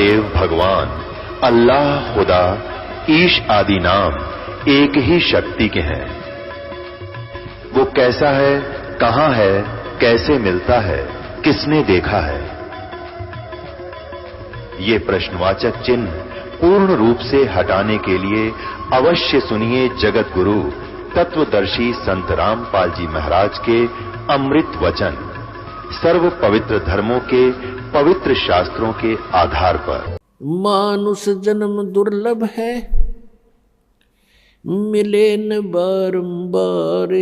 महादेव भगवान, अल्लाह, खुदा, ईश आदि नाम एक ही शक्ति के हैं। वो कैसा है, कहां है, कैसे मिलता है, किसने देखा है? ये प्रश्नवाचक चिन्ह पूर्ण रूप से हटाने के लिए अवश्य सुनिए जगत गुरु तत्वदर्शी संत रामपाल जी महाराज के अमृत वचन, सर्व पवित्र धर्मों के पवित्र शास्त्रों के आधार पर। मानुष जन्म दुर्लभ है, मिले न बारंबार।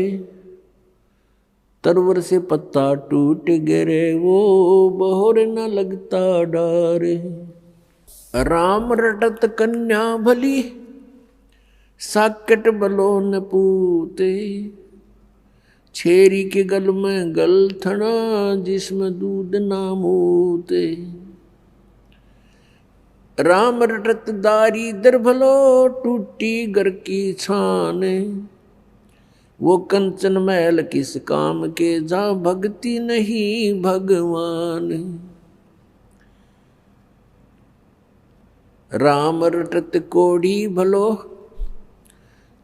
तरवर से पत्ता टूट गिरे, वो बहोर न लगता डार। राम रटत कन्या भली, साकट बलो न पूते। छेरी के गल में गलथना, जिसमें दूध ना मूते। राम रटत दारी दर भलो, टूटी घर की छान। वो कंचन महल किस काम के, जहाँ भक्ति नहीं भगवान। राम रटत कोढ़ी भलो,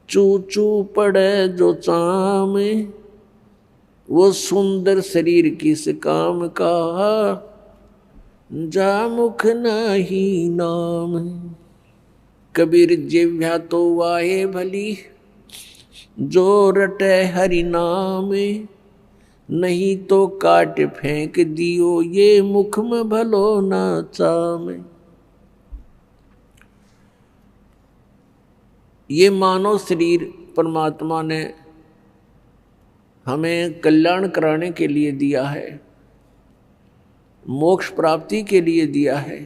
चू चू पड़े जो चाम। वो सुंदर शरीर किस काम का, जा मुख नहीं नाम। कबीर जिह्वा तो वाहे भली, जो रटे हरि नाम। नहीं तो काट फेंक दियो, ये मुख में भलो ना चाम। ये मानव शरीर परमात्मा ने हमें कल्याण कराने के लिए दिया है, मोक्ष प्राप्ति के लिए दिया है।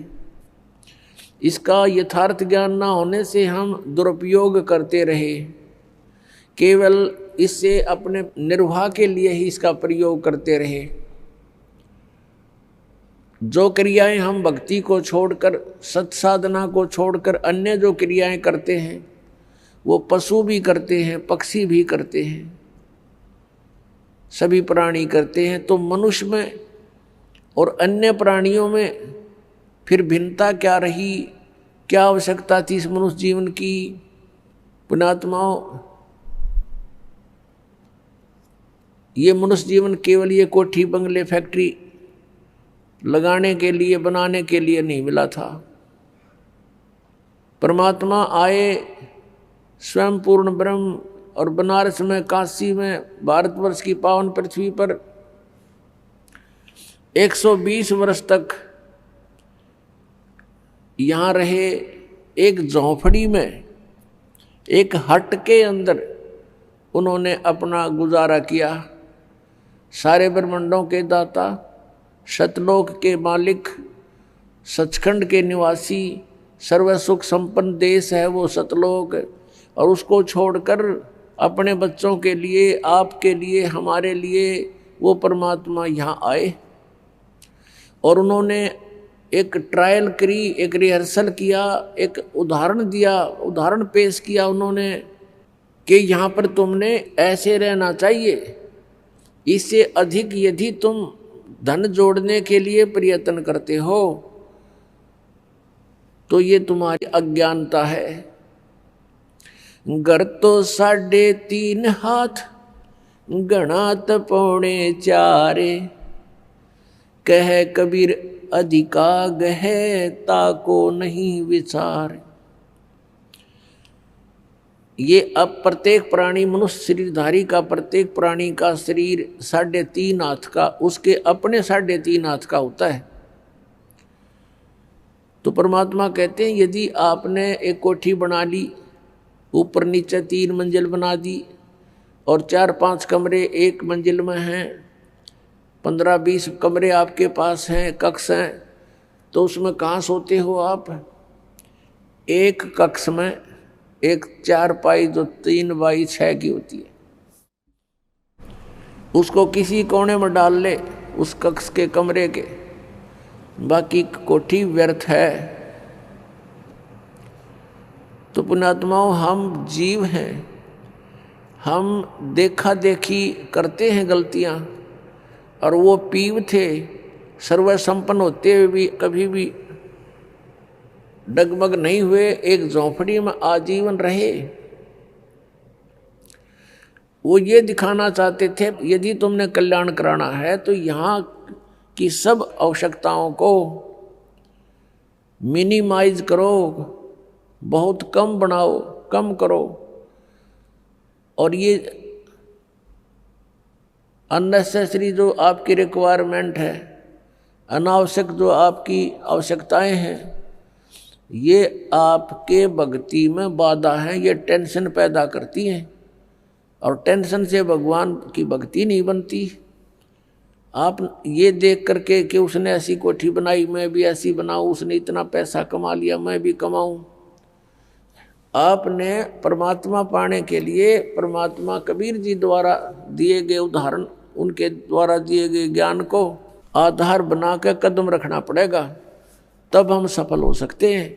इसका यथार्थ ज्ञान ना होने से हम दुरुपयोग करते रहे, केवल इससे अपने निर्वाह के लिए ही इसका प्रयोग करते रहे। जो क्रियाएं हम भक्ति को छोड़कर, सत्साधना को छोड़कर अन्य जो क्रियाएं करते हैं, वो पशु भी करते हैं, पक्षी भी करते हैं, सभी प्राणी करते हैं। तो मनुष्य में और अन्य प्राणियों में फिर भिन्नता क्या रही, क्या आवश्यकता थी इस मनुष्य जीवन की? पुण्यात्माओं, ये मनुष्य जीवन केवल ये कोठी बंगले फैक्ट्री लगाने के लिए, बनाने के लिए नहीं मिला था। परमात्मा आए स्वयं पूर्ण ब्रह्म, और बनारस में, काशी में, भारतवर्ष की पावन पृथ्वी पर 120 वर्ष तक यहाँ रहे। एक झोंपड़ी में, एक हट के अंदर उन्होंने अपना गुजारा किया। सारे ब्रह्मांडों के दाता, सतलोक के मालिक, सचखंड के निवासी, सर्व सुख संपन्न देश है वो सतलोक। और उसको छोड़कर अपने बच्चों के लिए, आपके लिए, हमारे लिए वो परमात्मा यहाँ आए। और उन्होंने एक ट्रायल करी, एक रिहर्सल किया, एक उदाहरण दिया, उदाहरण पेश किया उन्होंने कि यहाँ पर तुमने ऐसे रहना चाहिए। इससे अधिक यदि तुम धन जोड़ने के लिए प्रयत्न करते हो तो ये तुम्हारी अज्ञानता है। घर तो 3.5 हाथ, गणात 4.25। कह कबीर अधिकाग है, ताको नहीं विचार। ये अब प्रत्येक प्राणी, मनुष्य शरीरधारी का प्रत्येक प्राणी का शरीर 3.5 हाथ का, उसके अपने 3.5 हाथ का होता है। तो परमात्मा कहते हैं यदि आपने एक कोठी बना ली, ऊपर नीचे 3 मंजिल बना दी, और 4-5 कमरे एक मंजिल में हैं, 15-20 कमरे आपके पास हैं, कक्ष हैं, तो उसमें कहाँ सोते हो आप? एक कक्ष में एक चारपाई जो 3x6 की होती है, उसको किसी कोने में डाल ले उस कक्ष के कमरे के, बाकी कोठी व्यर्थ है। तो पुण्यात्माओं, हम जीव हैं, हम देखा देखी करते हैं गलतियां, और वो पीव थे सर्व संपन्न होते हुए भी कभी भी डगमग नहीं हुए, एक झोंपड़ी में आजीवन रहे। वो ये दिखाना चाहते थे यदि तुमने कल्याण कराना है तो यहाँ की सब आवश्यकताओं को मिनिमाइज करो, बहुत कम बनाओ, कम करो, और ये अननेसेसरी जो आपकी रिक्वायरमेंट है, अनावश्यक जो आपकी आवश्यकताएं हैं, ये आपके भक्ति में बाधा है, ये टेंशन पैदा करती हैं और टेंशन से भगवान की भक्ति नहीं बनती। आप ये देख करके कि उसने ऐसी कोठी बनाई मैं भी ऐसी बनाऊं, उसने इतना पैसा कमा लिया मैं भी कमाऊं। आपने परमात्मा पाने के लिए परमात्मा कबीर जी द्वारा दिए गए उदाहरण, उनके द्वारा दिए गए ज्ञान को आधार बना के कदम रखना पड़ेगा, तब हम सफल हो सकते हैं।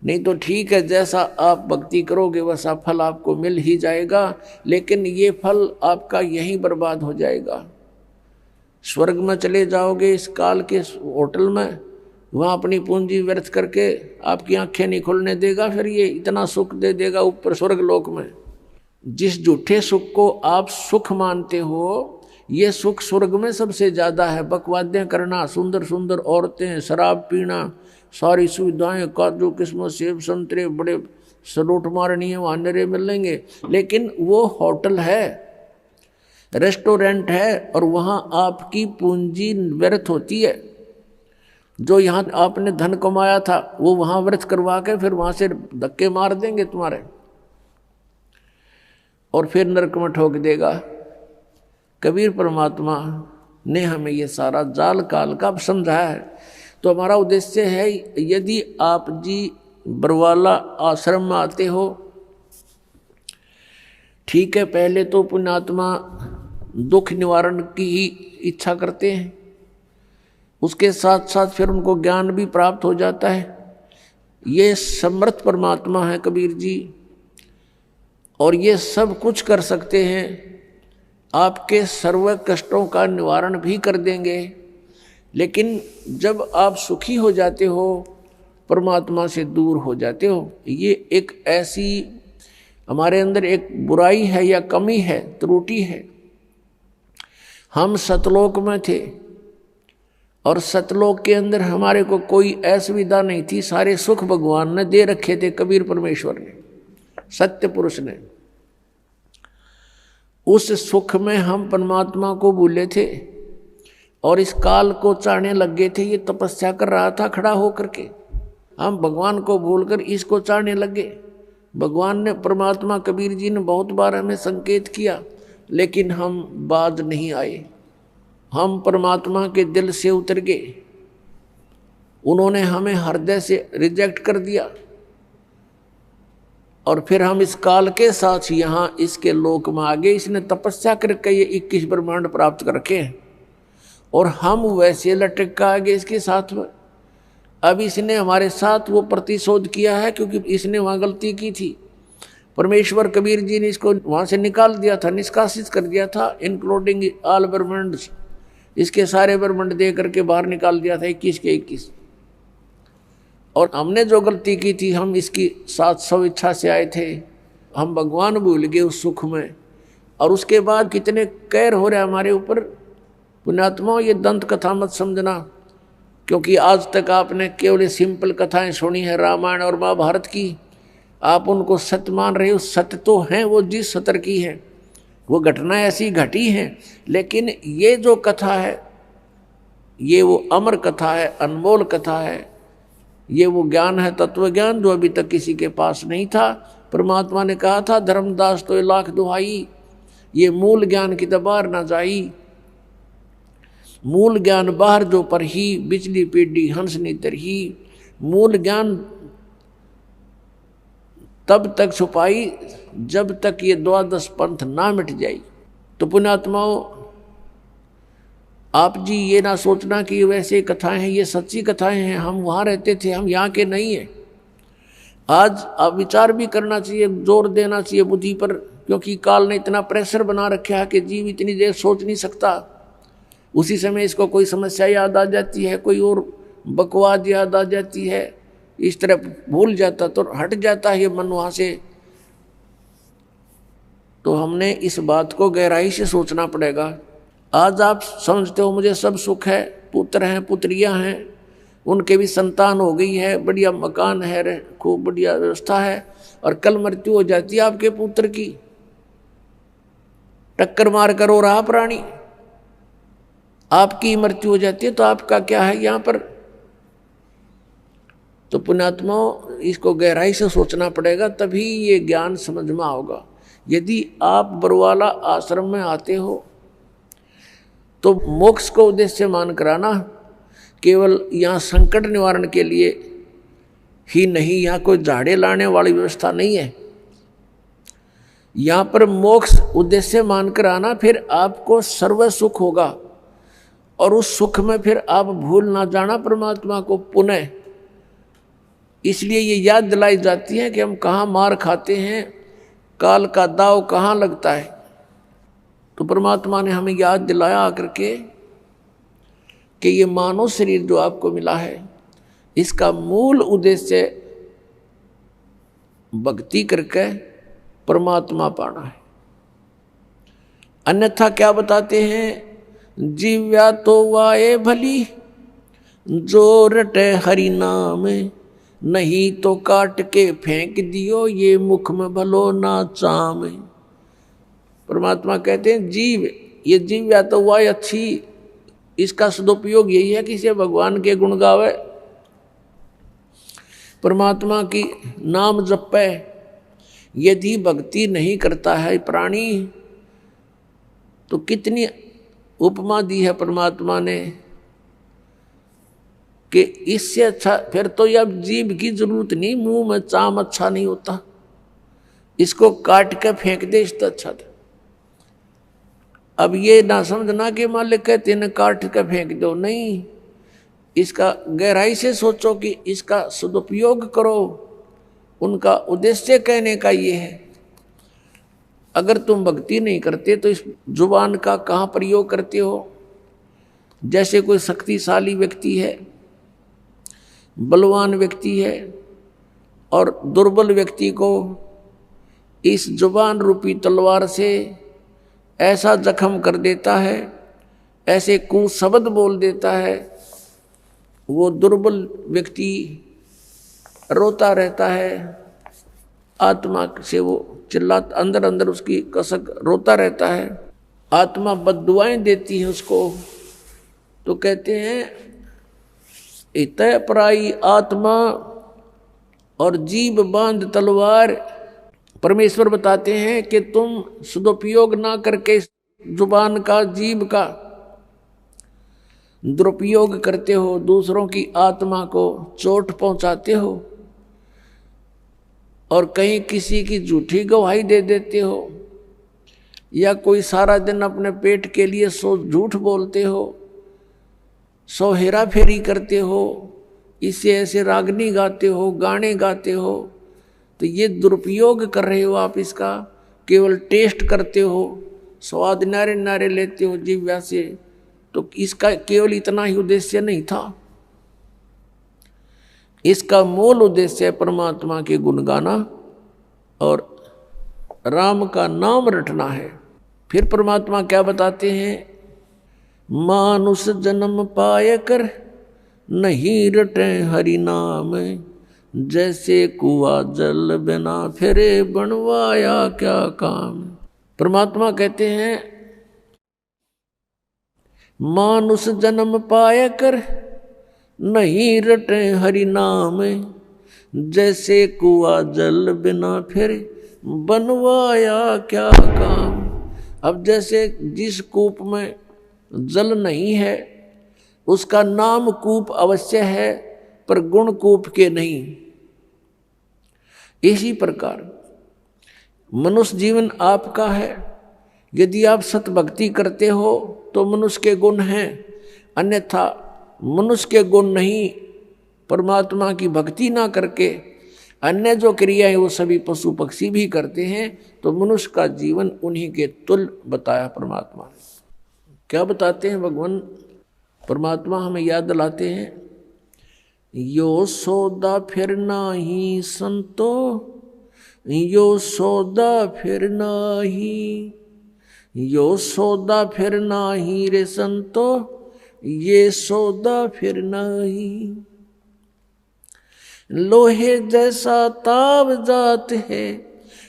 नहीं तो ठीक है, जैसा आप भक्ति करोगे वैसा फल आपको मिल ही जाएगा, लेकिन ये फल आपका यहीं बर्बाद हो जाएगा। स्वर्ग में चले जाओगे इस काल के होटल में, वहाँ अपनी पूंजी व्यर्थ करके आपकी आंखें नहीं खुलने देगा, फिर ये इतना सुख दे देगा ऊपर स्वर्ग लोक में। जिस झूठे सुख को आप सुख मानते हो, ये सुख स्वर्ग में सबसे ज़्यादा है। बकवादें करना, सुंदर सुंदर औरतें, शराब पीना, सारी सुविधाएं, काजू किस्मत सेब संतरे, बड़े सलूट मारनी है, वहाँ नरे मिलेंगे, लेकिन वो होटल है, रेस्टोरेंट है, और वहाँ आपकी पूंजी व्यर्थ होती है। जो यहाँ आपने धन कमाया था वो वहाँ व्यर्थ करवा के फिर वहाँ से धक्के मार देंगे तुम्हारे, और फिर नरक में ठोक देगा। कबीर परमात्मा ने हमें ये सारा जाल काल का समझाया है। तो हमारा उद्देश्य है, यदि आप जी बरवाला आश्रम में आते हो, ठीक है, पहले तो पुण्यात्मा दुख निवारण की ही इच्छा करते हैं, उसके साथ साथ फिर उनको ज्ञान भी प्राप्त हो जाता है। ये समर्थ परमात्मा है कबीर जी, और ये सब कुछ कर सकते हैं, आपके सर्व कष्टों का निवारण भी कर देंगे। लेकिन जब आप सुखी हो जाते हो, परमात्मा से दूर हो जाते हो, ये एक ऐसी हमारे अंदर एक बुराई है या कमी है, त्रुटि है। हम सतलोक में थे और सतलोक के अंदर हमारे को कोई असुविधा नहीं थी, सारे सुख भगवान ने दे रखे थे, कबीर परमेश्वर ने, सत्य पुरुष ने। उस सुख में हम परमात्मा को भूले थे और इस काल को चाहने लग गए थे। ये तपस्या कर रहा था खड़ा होकर के, हम भगवान को भूलकर इसको चाहने लगे। भगवान ने, परमात्मा कबीर जी ने बहुत बार हमें संकेत किया, लेकिन हम बाज नहीं आए, हम परमात्मा के दिल से उतर गए। उन्होंने हमें हृदय से रिजेक्ट कर दिया और फिर हम इस काल के साथ यहाँ इसके लोक में आ गए। इसने तपस्या करके ये 21 ब्रह्मांड प्राप्त कर रखे हैं और हम वैसे लटक कर आ गए इसके साथ में। अब इसने हमारे साथ वो प्रतिशोध किया है, क्योंकि इसने वहाँ गलती की थी। परमेश्वर कबीर जी ने इसको वहाँ से निकाल दिया था, निष्कासित कर दिया था, इंक्लूडिंग ऑल ब्रह्मांड, इसके सारे ब्रह्मांड दे करके बाहर निकाल दिया था 21 के 21। और हमने जो गलती की थी, हम इसकी 700 इच्छा से आए थे, हम भगवान भूल गए उस सुख में, और उसके बाद कितने कहर हो रहे हमारे ऊपर। पुण्यात्माओं, ये दंत कथा मत समझना, क्योंकि आज तक आपने केवल सिंपल कथाएं सुनी है रामायण और महाभारत की, आप उनको सत्य मान रहे हो। सत्य तो हैं वो जिस सतर की है, वो घटना ऐसी घटी हैं, लेकिन ये जो कथा है ये वो अमर कथा है, अनमोल कथा है। ये वो ज्ञान है, तत्व ज्ञान, जो अभी तक किसी के पास नहीं था। परमात्मा ने कहा था, धर्मदास तो लाख दुहाई, ये मूल ज्ञान की दबार ना जाई। मूल ज्ञान बाहर जो पर ही, बिजली पीडी हंस नी तरही। मूल ज्ञान तब तक छुपाई जब तक ये 12 पंथ ना मिट जाई। तो पुण्यात्माओं, आप जी ये ना सोचना कि ये वैसे कथाएं हैं, ये सच्ची कथाएं हैं। हम वहाँ रहते थे, हम यहाँ के नहीं हैं। आज आप विचार भी करना चाहिए, जोर देना चाहिए बुद्धि पर, क्योंकि काल ने इतना प्रेशर बना रखा है कि जीव इतनी देर सोच नहीं सकता। उसी समय इसको कोई समस्या याद आ जाती है, कोई और बकवाद याद आ जाती है, इस तरह भूल जाता तो हट जाता है ये मन वहां से। तो हमने इस बात को गहराई से सोचना पड़ेगा। आज आप समझते हो मुझे सब सुख है, पुत्र हैं पुत्रियां हैं, उनके भी संतान हो गई है, बढ़िया मकान है, खूब बढ़िया व्यवस्था है, और कल मृत्यु हो जाती है आपके पुत्र की, टक्कर मार कर हो रहा प्राणी, आपकी मृत्यु हो जाती है, तो आपका क्या है यहाँ पर। तो पुण्यात्मा इसको गहराई से सोचना पड़ेगा, तभी ये ज्ञान समझ में आओगा। यदि आप बरवाला आश्रम में आते हो तो मोक्ष को उद्देश्य मान कराना, केवल यहाँ संकट निवारण के लिए ही नहीं, यहाँ कोई झाड़े लाने वाली व्यवस्था नहीं है। यहाँ पर मोक्ष उद्देश्य मान कर आना, फिर आपको सर्व सुख होगा, और उस सुख में फिर आप भूल ना जाना परमात्मा को पुनः। इसलिए ये याद दिलाई जाती है कि हम कहाँ मार खाते हैं, काल का दाव कहाँ लगता है। तो परमात्मा ने हमें याद दिलाया आकर के कि ये मानव शरीर जो आपको मिला है, इसका मूल उद्देश्य भक्ति करके परमात्मा पाना है। अन्यथा क्या बताते हैं, जीव्या तो वाए भली जो रटे हरि नाम, नहीं तो काट के फेंक दियो ये मुख में भलो ना चाम। परमात्मा कहते हैं जीव, ये जीव्या तो वाए अच्छी, इसका सदुपयोग यही है कि इसे भगवान के गुण गावे, परमात्मा की नाम जपे। यदि भक्ति नहीं करता है प्राणी, तो कितनी उपमा दी है परमात्मा ने कि इससे अच्छा फिर तो अब जीभ की जरूरत नहीं, मुंह में चाम अच्छा नहीं होता, इसको काट के फेंक दे इससे अच्छा था। अब ये ना समझना कि मालिक कहते न काट के फेंक दो, नहीं, इसका गहराई से सोचो कि इसका सदुपयोग करो। उनका उद्देश्य कहने का ये है, अगर तुम भक्ति नहीं करते तो इस जुबान का कहाँ प्रयोग करते हो। जैसे कोई शक्तिशाली व्यक्ति है, बलवान व्यक्ति है, और दुर्बल व्यक्ति को इस जुबान रूपी तलवार से ऐसा जख्म कर देता है, ऐसे कुशब्द बोल देता है, वो दुर्बल व्यक्ति रोता रहता है, आत्मा से वो चिल्लाता, अंदर अंदर उसकी कसक रोता रहता है, आत्मा बद्दुआएं देती है उसको। तो कहते हैं इतय पराई आत्मा और जीभ बांध तलवार। परमेश्वर बताते हैं कि तुम सदुपयोग ना करके जुबान का, जीभ का दुरुपयोग करते हो, दूसरों की आत्मा को चोट पहुंचाते हो, और कहीं किसी की झूठी गवाही दे देते हो, या कोई सारा दिन अपने पेट के लिए 100 झूठ बोलते हो, 100 हेरा फेरी करते हो, इससे ऐसे रागनी गाते हो, गाने गाते हो, तो ये दुरुपयोग कर रहे हो आप इसका। केवल टेस्ट करते हो, स्वाद नारे नारे लेते हो जिह्वा से, तो इसका केवल इतना ही उद्देश्य नहीं था। इसका मूल उद्देश्य परमात्मा के गुण गाना और राम का नाम रटना है। फिर परमात्मा क्या बताते हैं, मानुष जन्म पाए कर नहीं रटे हरि नाम, जैसे कुआ जल बिना फिरे बनवाया क्या काम। परमात्मा कहते हैं मानुष जन्म पाए कर नहीं रटे हरि नाम, जैसे कुआ जल बिना फिर बनवाया क्या काम। अब जैसे जिस कूप में जल नहीं है उसका नाम कूप अवश्य है, पर गुण कूप के नहीं। इसी प्रकार मनुष्य जीवन आपका है। यदि आप सतभक्ति करते हो तो मनुष्य के गुण हैं, अन्यथा मनुष्य के गुण नहीं। परमात्मा की भक्ति ना करके अन्य जो क्रियाएं वो सभी पशु पक्षी भी करते हैं, तो मनुष्य का जीवन उन्हीं के तुल्य बताया परमात्मा ने। क्या बताते हैं भगवान परमात्मा, हमें याद दिलाते हैं यो सौदा फिर नाही संतो, यो सौदा फिर नाही, यो सौदा फिर नाही रे संतो, ये सौदा फिर नाही। लोहे जैसा ताव जात है,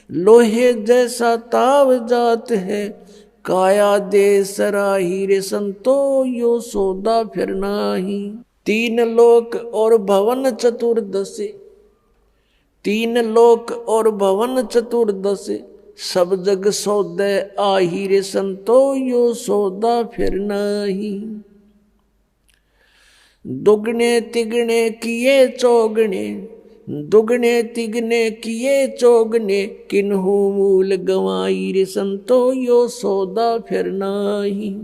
लोहे जैसा ताव जात है, काया दे सराही रे संतो, यो सौदा फिर नाही। तीन लोक और भवन चतुर्दशी, तीन लोक और भवन चतुर्दशी, सब जग सौदे आही रे संतो, यो सौदा फिर नाही। दुगने तिगने किए चौगने, दुगने तिगने किए चौगने, किन्हू मूल गवाई रे संतो, यो सौदा फिर नाही।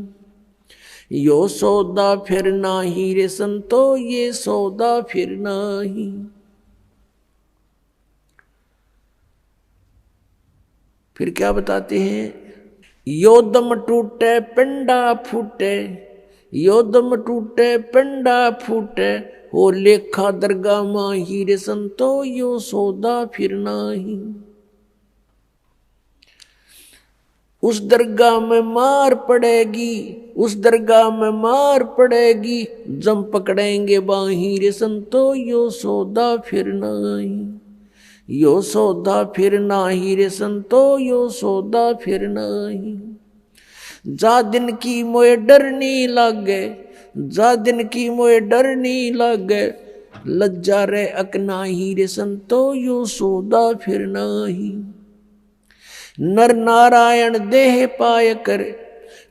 यो सौदा फिर नाही रे संतो, ये सौदा फिर नाही। फिर क्या बताते हैं? यो दम टूटे पिंडा फूटे, यो दम टूटे पिंडा फूटे, हो लेखा दरगाह माही रे संतो, यो सौदा फिर नाही। उस दरगाह में मार पड़ेगी, उस दरगाह में मार पड़ेगी, जम पकड़ेंगे बाही रे संतो, यो सौदा फिर नाही। यो सौदा फिर नाही रे संतो, यो सौदा फिर नाही। जा दिन की मोए डरनी लागे, जा दिन की मोए डरनी लागे, लज्जा रे अकनाही रे संतो, यो सौदा फिर नाही। नर नारायण देह पाय कर,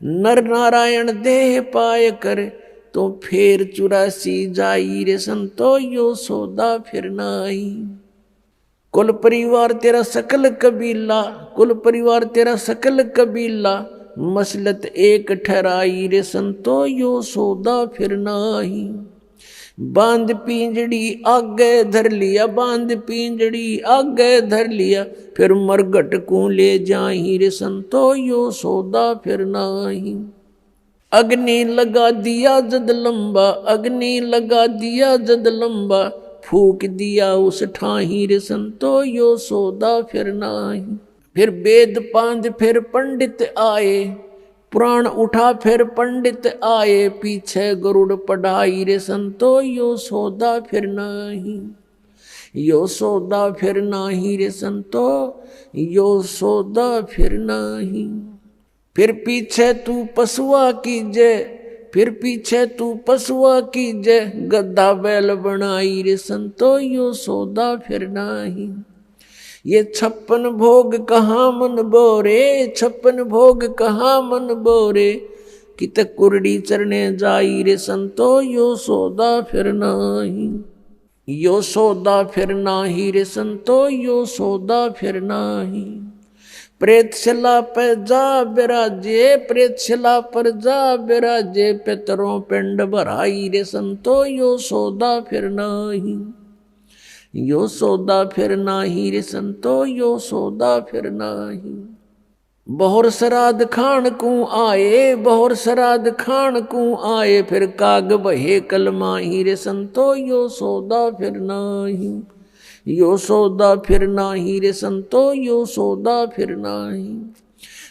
नर नारायण देह पाय कर, तो फेर 84 जाई रे संतो, यो सौदा फिर नाही। कुल परिवार तेरा सकल कबीला, कुल परिवार तेरा सकल कबीला, मसलत एक ठहराई रे संतो, यो सौदा फिर नाही। बांध पिंजड़ी आगे धर लिया, बांध पिंजड़ी आगे धर लिया, फिर मरघट को ले जाही रे संतो, यो सौदा फिर नाही। अग्नि लगा दिया जद लंबा, अग्नि लगा दिया जद लंबा, फूक दिया उस ठाही रे संतो, यो सौदा फिर नाही। फिर वेद पांध फिर पंडित आए, पुराण उठा फिर पंडित आए, पीछे गरुड़ पढ़ाई रे संतो, यो सौदा फिर नाही। यो सौदा फिर नाही रे संतो, यो सौदा फिर नाही। फिर पीछे तू पशुआ कीजे, फिर पीछे तू पशुआ कीजे, गद्दा बैल बनाई रे संतो, यो सौदा फिर नाही। ये 56 भोग कहाँ मन बोरे, 56 भोग कहाँ मन बोरे, कित कुरड़ी चरने जाई रे संतो, यो सौदा फिर नाही। यो सौदा फिर नाही रे संतो, यो सौदा फिर नाही। प्रेतशिला पे जा बिराजे, प्रेतशिला पर जा बिराजे, पितरों पिंड भराई रे संतो, यो सौदा फिर नाही। यो सौदा फिर नाही रे संतो, यो सौदा फिर नाही। बहुर श्राद्ध खान को आए, बहुर श्राद्ध खान को आए, फिर काग बहे कलमाही रे संतो, यो सौदा फिर नाही। यो सौदा फिर नाही रे संतो, यो सौदा फिर नाही।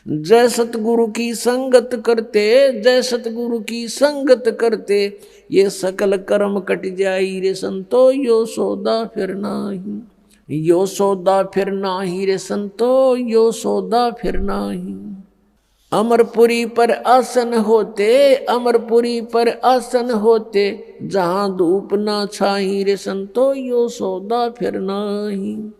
जय सतगुरु की संगत करते, जय सतगुरु की संगत करते, ये सकल कर्म कट जाई रे संतो, यो सौदा फिर नाही। यो सौदा फिर नाही रे संतो, यो सौदा फिर नाही। अमरपुरी पर आसन होते, अमरपुरी पर आसन होते, जहां धूप ना छाई रे संतो, यो सौदा फिर नाही।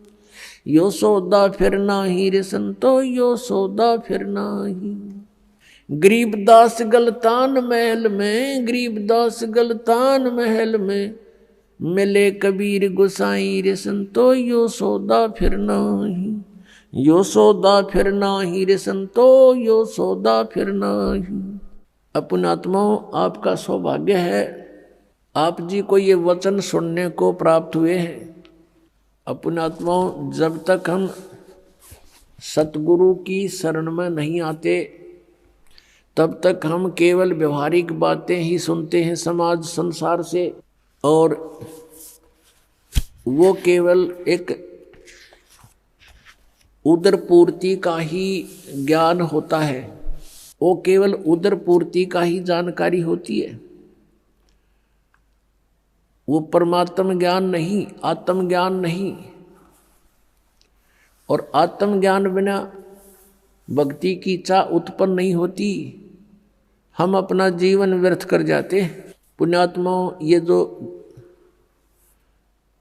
यो सौदा फिर नाही रे संतो, यो सौदा फिर नाही। गरीबदास गलतान महल में, गरीबदास गलतान महल में, मिले कबीर गोसाई रे संतो, यो सौदा फिर नाही। यो सौदा फिर नाही रे संतो, यो सौदा फिर नाही। अपनात्माओं, आपका सौभाग्य है, आप जी को ये वचन सुनने को प्राप्त हुए हैं। अपनात्माओं, जब तक हम सतगुरु की शरण में नहीं आते, तब तक हम केवल व्यवहारिक बातें ही सुनते हैं समाज संसार से, और वो केवल एक उदर पूर्ति का ही ज्ञान होता है, वो केवल उदर पूर्ति का ही जानकारी होती है। वो परमात्म ज्ञान नहीं, आत्म ज्ञान नहीं। और आत्म ज्ञान बिना भक्ति की इच्छा उत्पन्न नहीं होती। हम अपना जीवन व्यर्थ कर जाते। पुण्यात्माओं, ये जो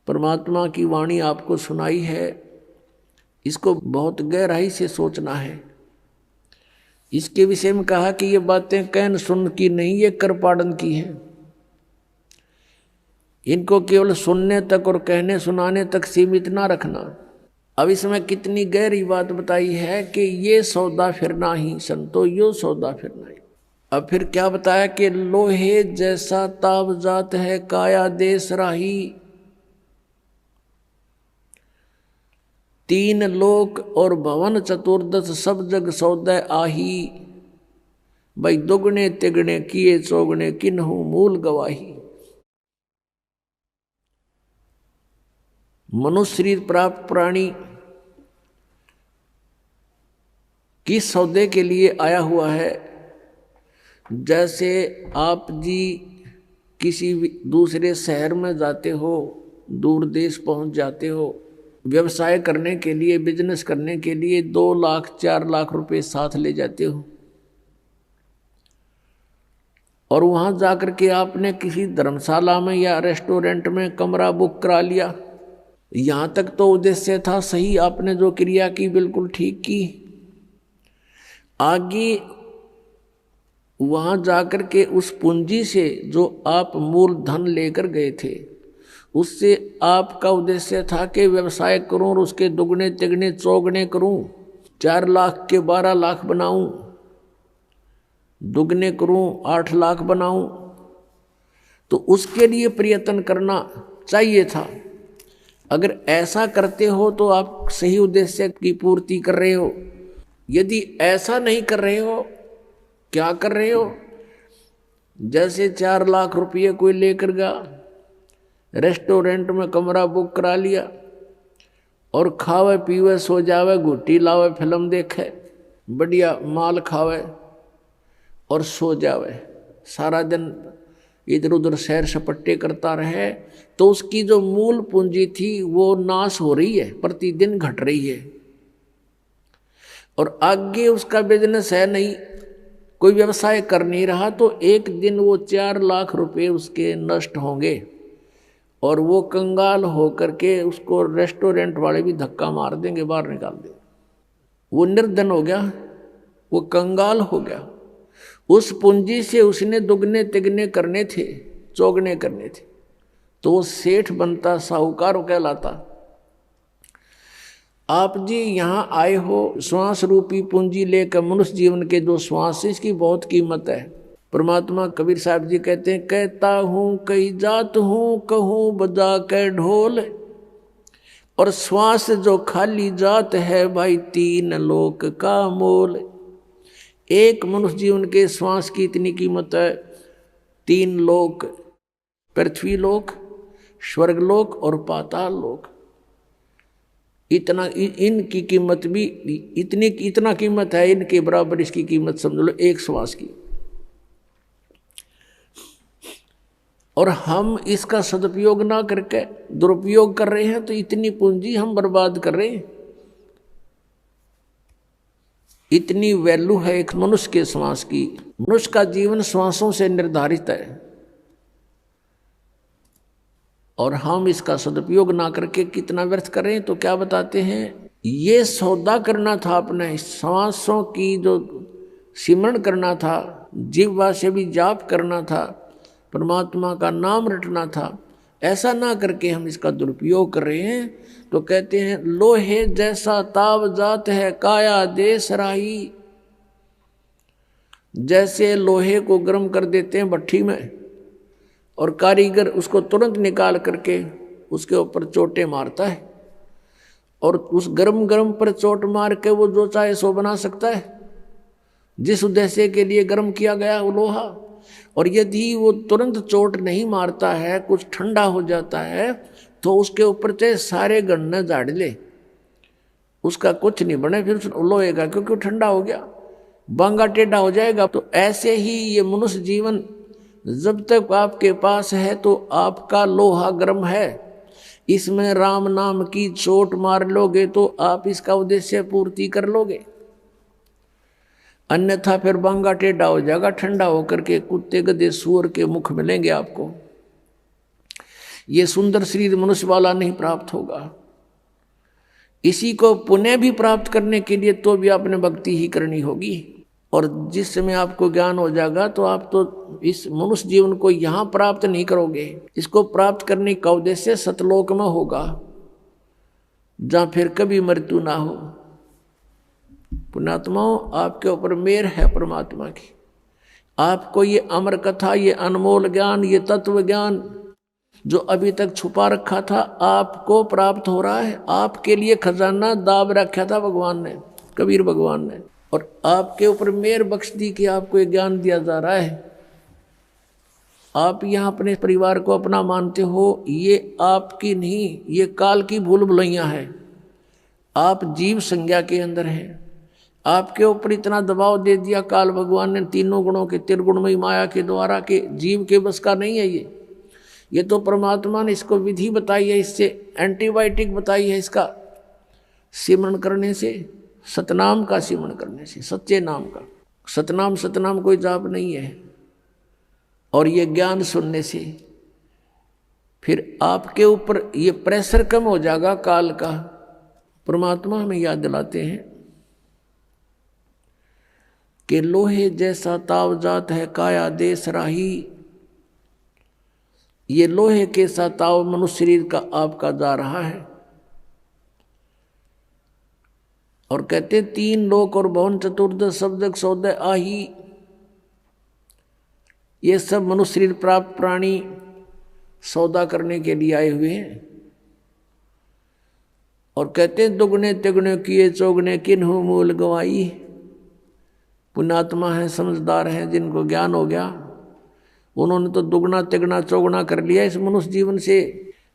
परमात्मा की वाणी आपको सुनाई है, इसको बहुत गहराई से सोचना है। इसके विषय में कहा कि ये बातें कहन सुन की नहीं, ये कर पाड़न की है। इनको केवल सुनने तक और कहने सुनाने तक सीमित ना रखना। अब इसमें कितनी गहरी बात बताई है कि ये सौदा फिरना ही संतो, यो सौदा फिरना ही। अब फिर क्या बताया कि लोहे जैसा ताव जात है काया देश राही, तीन लोक और भवन चतुर्दश सब जग सौदे आही, भाई दुगने तिगने किए चौगने किन्हू मूल गवाही। मनुष्य शरीर प्राप्त प्राणी किस सौदे के लिए आया हुआ है? जैसे आप जी किसी दूसरे शहर में जाते हो, दूर देश पहुंच जाते हो, व्यवसाय करने के लिए, बिजनेस करने के लिए 2 लाख 4 लाख रुपए साथ ले जाते हो, और वहां जाकर के आपने किसी धर्मशाला में या रेस्टोरेंट में कमरा बुक करा लिया। यहां तक तो उद्देश्य था सही, आपने जो क्रिया की बिल्कुल ठीक की। आगे वहां जाकर के उस पूंजी से जो आप मूल धन लेकर गए थे, उससे आपका उद्देश्य था कि व्यवसाय करूं और उसके दुगने तिगने चौगने करूं, 4 लाख के 12 लाख बनाऊं, दुगने करूं 8 लाख बनाऊं। तो उसके लिए प्रयत्न करना चाहिए था। अगर ऐसा करते हो तो आप सही उद्देश्य की पूर्ति कर रहे हो। यदि ऐसा नहीं कर रहे हो, क्या कर रहे हो? जैसे 4 लाख रुपये कोई लेकर गया, रेस्टोरेंट में कमरा बुक करा लिया और खावे पीवे सो जावे, घुट्टी लावे, फिल्म देखे, बढ़िया माल खावे और सो जावे, सारा दिन इधर उधर सैर सपट्टे करता रहे, तो उसकी जो मूल पूंजी थी वो नाश हो रही है, प्रतिदिन घट रही है। और आगे उसका बिजनेस है नहीं, कोई व्यवसाय कर नहीं रहा, तो एक दिन वो 4 लाख रुपए उसके नष्ट होंगे और वो कंगाल होकर के उसको रेस्टोरेंट वाले भी धक्का मार देंगे, बाहर निकाल देंगे। वो निर्धन हो गया, वो कंगाल हो गया। उस पूंजी से उसने दुगने तिगने करने थे, चौगने करने थे, तो वो सेठ बनता, साहूकार कहलाता। आप जी यहाँ आए हो श्वास रूपी पूंजी लेकर, मनुष्य जीवन के जो श्वास है इसकी बहुत कीमत है। परमात्मा कबीर साहब जी कहते हैं, कहता हूँ कही जात हूँ, कहूँ बजा के ढोल, और श्वास जो खाली जात है भाई 3 लोक का मोल। एक मनुष्य जीवन के श्वास की इतनी कीमत है। 3 लोक, पृथ्वी लोक, स्वर्गलोक और पाताल लोक, इतना इनकी कीमत भी इतना कीमत है, इनके बराबर इसकी कीमत समझ लो एक श्वास की। और हम इसका सदुपयोग ना करके दुरुपयोग कर रहे हैं, तो इतनी पूंजी हम बर्बाद कर रहे हैं। इतनी वैल्यू है एक मनुष्य के श्वास की। मनुष्य का जीवन श्वासों से निर्धारित है, और हम इसका सदुपयोग ना करके कितना व्यर्थ कर रहे हैं। तो क्या बताते हैं, ये सौदा करना था अपने श्वासों की, जो सिमरण करना था, जिह्वा से भी जाप करना था, परमात्मा का नाम रटना था। ऐसा ना करके हम इसका दुरुपयोग कर रहे हैं। तो कहते हैं, लोहे जैसा ताव जात है काया देश राही। जैसे लोहे को गर्म कर देते हैं भट्ठी में, और कारीगर उसको तुरंत निकाल करके उसके ऊपर चोटें मारता है, और उस गरम गरम पर चोट मार के वो जो चाहे सो बना सकता है, जिस उद्देश्य के लिए गर्म किया गया वो लोहा। और यदि वो तुरंत चोट नहीं मारता है, कुछ ठंडा हो जाता है, तो उसके ऊपर चाहे सारे गन्ना झाड़ ले, उसका कुछ नहीं बने, फिर लोहेगा क्योंकि ठंडा हो गया, बांगा टेढ़ा हो जाएगा। तो ऐसे ही ये मनुष्य जीवन जब तक आपके पास है तो आपका लोहा गर्म है, इसमें राम नाम की चोट मार लोगे तो आप इसका उद्देश्य पूर्ति कर लोगे, अन्यथा फिर बांगा टेढ़ा हो जाएगा, ठंडा होकर के कुत्ते गधे सूअर के मुख मिलेंगे आपको। ये सुंदर शरीर मनुष्य वाला नहीं प्राप्त होगा। इसी को पुण्य भी प्राप्त करने के लिए तो भी आपने भक्ति ही करनी होगी, और जिस समय आपको ज्ञान हो जाएगा तो आप तो इस मनुष्य जीवन को यहाँ प्राप्त नहीं करोगे, इसको प्राप्त करने का उद्देश्य सतलोक में होगा, जहाँ फिर कभी मृत्यु ना हो। पुण्यात्माओं, आपके ऊपर मेहर है परमात्मा की, आपको ये अमर कथा, ये अनमोल ज्ञान, ये तत्व ज्ञान जो अभी तक छुपा रखा था आपको प्राप्त हो रहा है। आपके लिए खजाना दाब रखा था भगवान ने, कबीर भगवान ने, और आपके ऊपर मेहर बख्श दी कि आपको ये ज्ञान दिया जा रहा है। आप यहाँ अपने परिवार को अपना मानते हो, ये आपकी नहीं, ये काल की भूल भुलैया है। आप जीव संज्ञा के अंदर हैं, आपके ऊपर इतना दबाव दे दिया काल भगवान ने तीनों गुणों के त्रिगुणमयी माया के द्वारा के जीव के बस का नहीं है ये तो परमात्मा ने इसको विधि बताई है, इससे एंटीबायोटिक बताई है, इसका सिमरण करने से, सतनाम का सिमरण करने से, सच्चे नाम का। सतनाम कोई जाप नहीं है, और ये ज्ञान सुनने से फिर आपके ऊपर ये प्रेशर कम हो जाएगा काल का। परमात्मा हमें याद दिलाते हैं कि लोहे जैसा ताव जात है काया देश राही। ये लोहे के साथ ताव मनुष्य शरीर का आपका जा रहा है, और कहते तीन लोक और भवन चतुर्दश शब्दक सौदय आही। ये सब मनुष्य शरीर प्राप्त प्राणी सौदा करने के लिए आए हुए हैं, और कहते दुगने तिगने किए चौगने किन्हु मूल गवाई। पुण्यात्मा है, समझदार हैं, जिनको ज्ञान हो गया, उन्होंने तो दुगना तिगना चौगुना कर लिया इस मनुष्य जीवन से।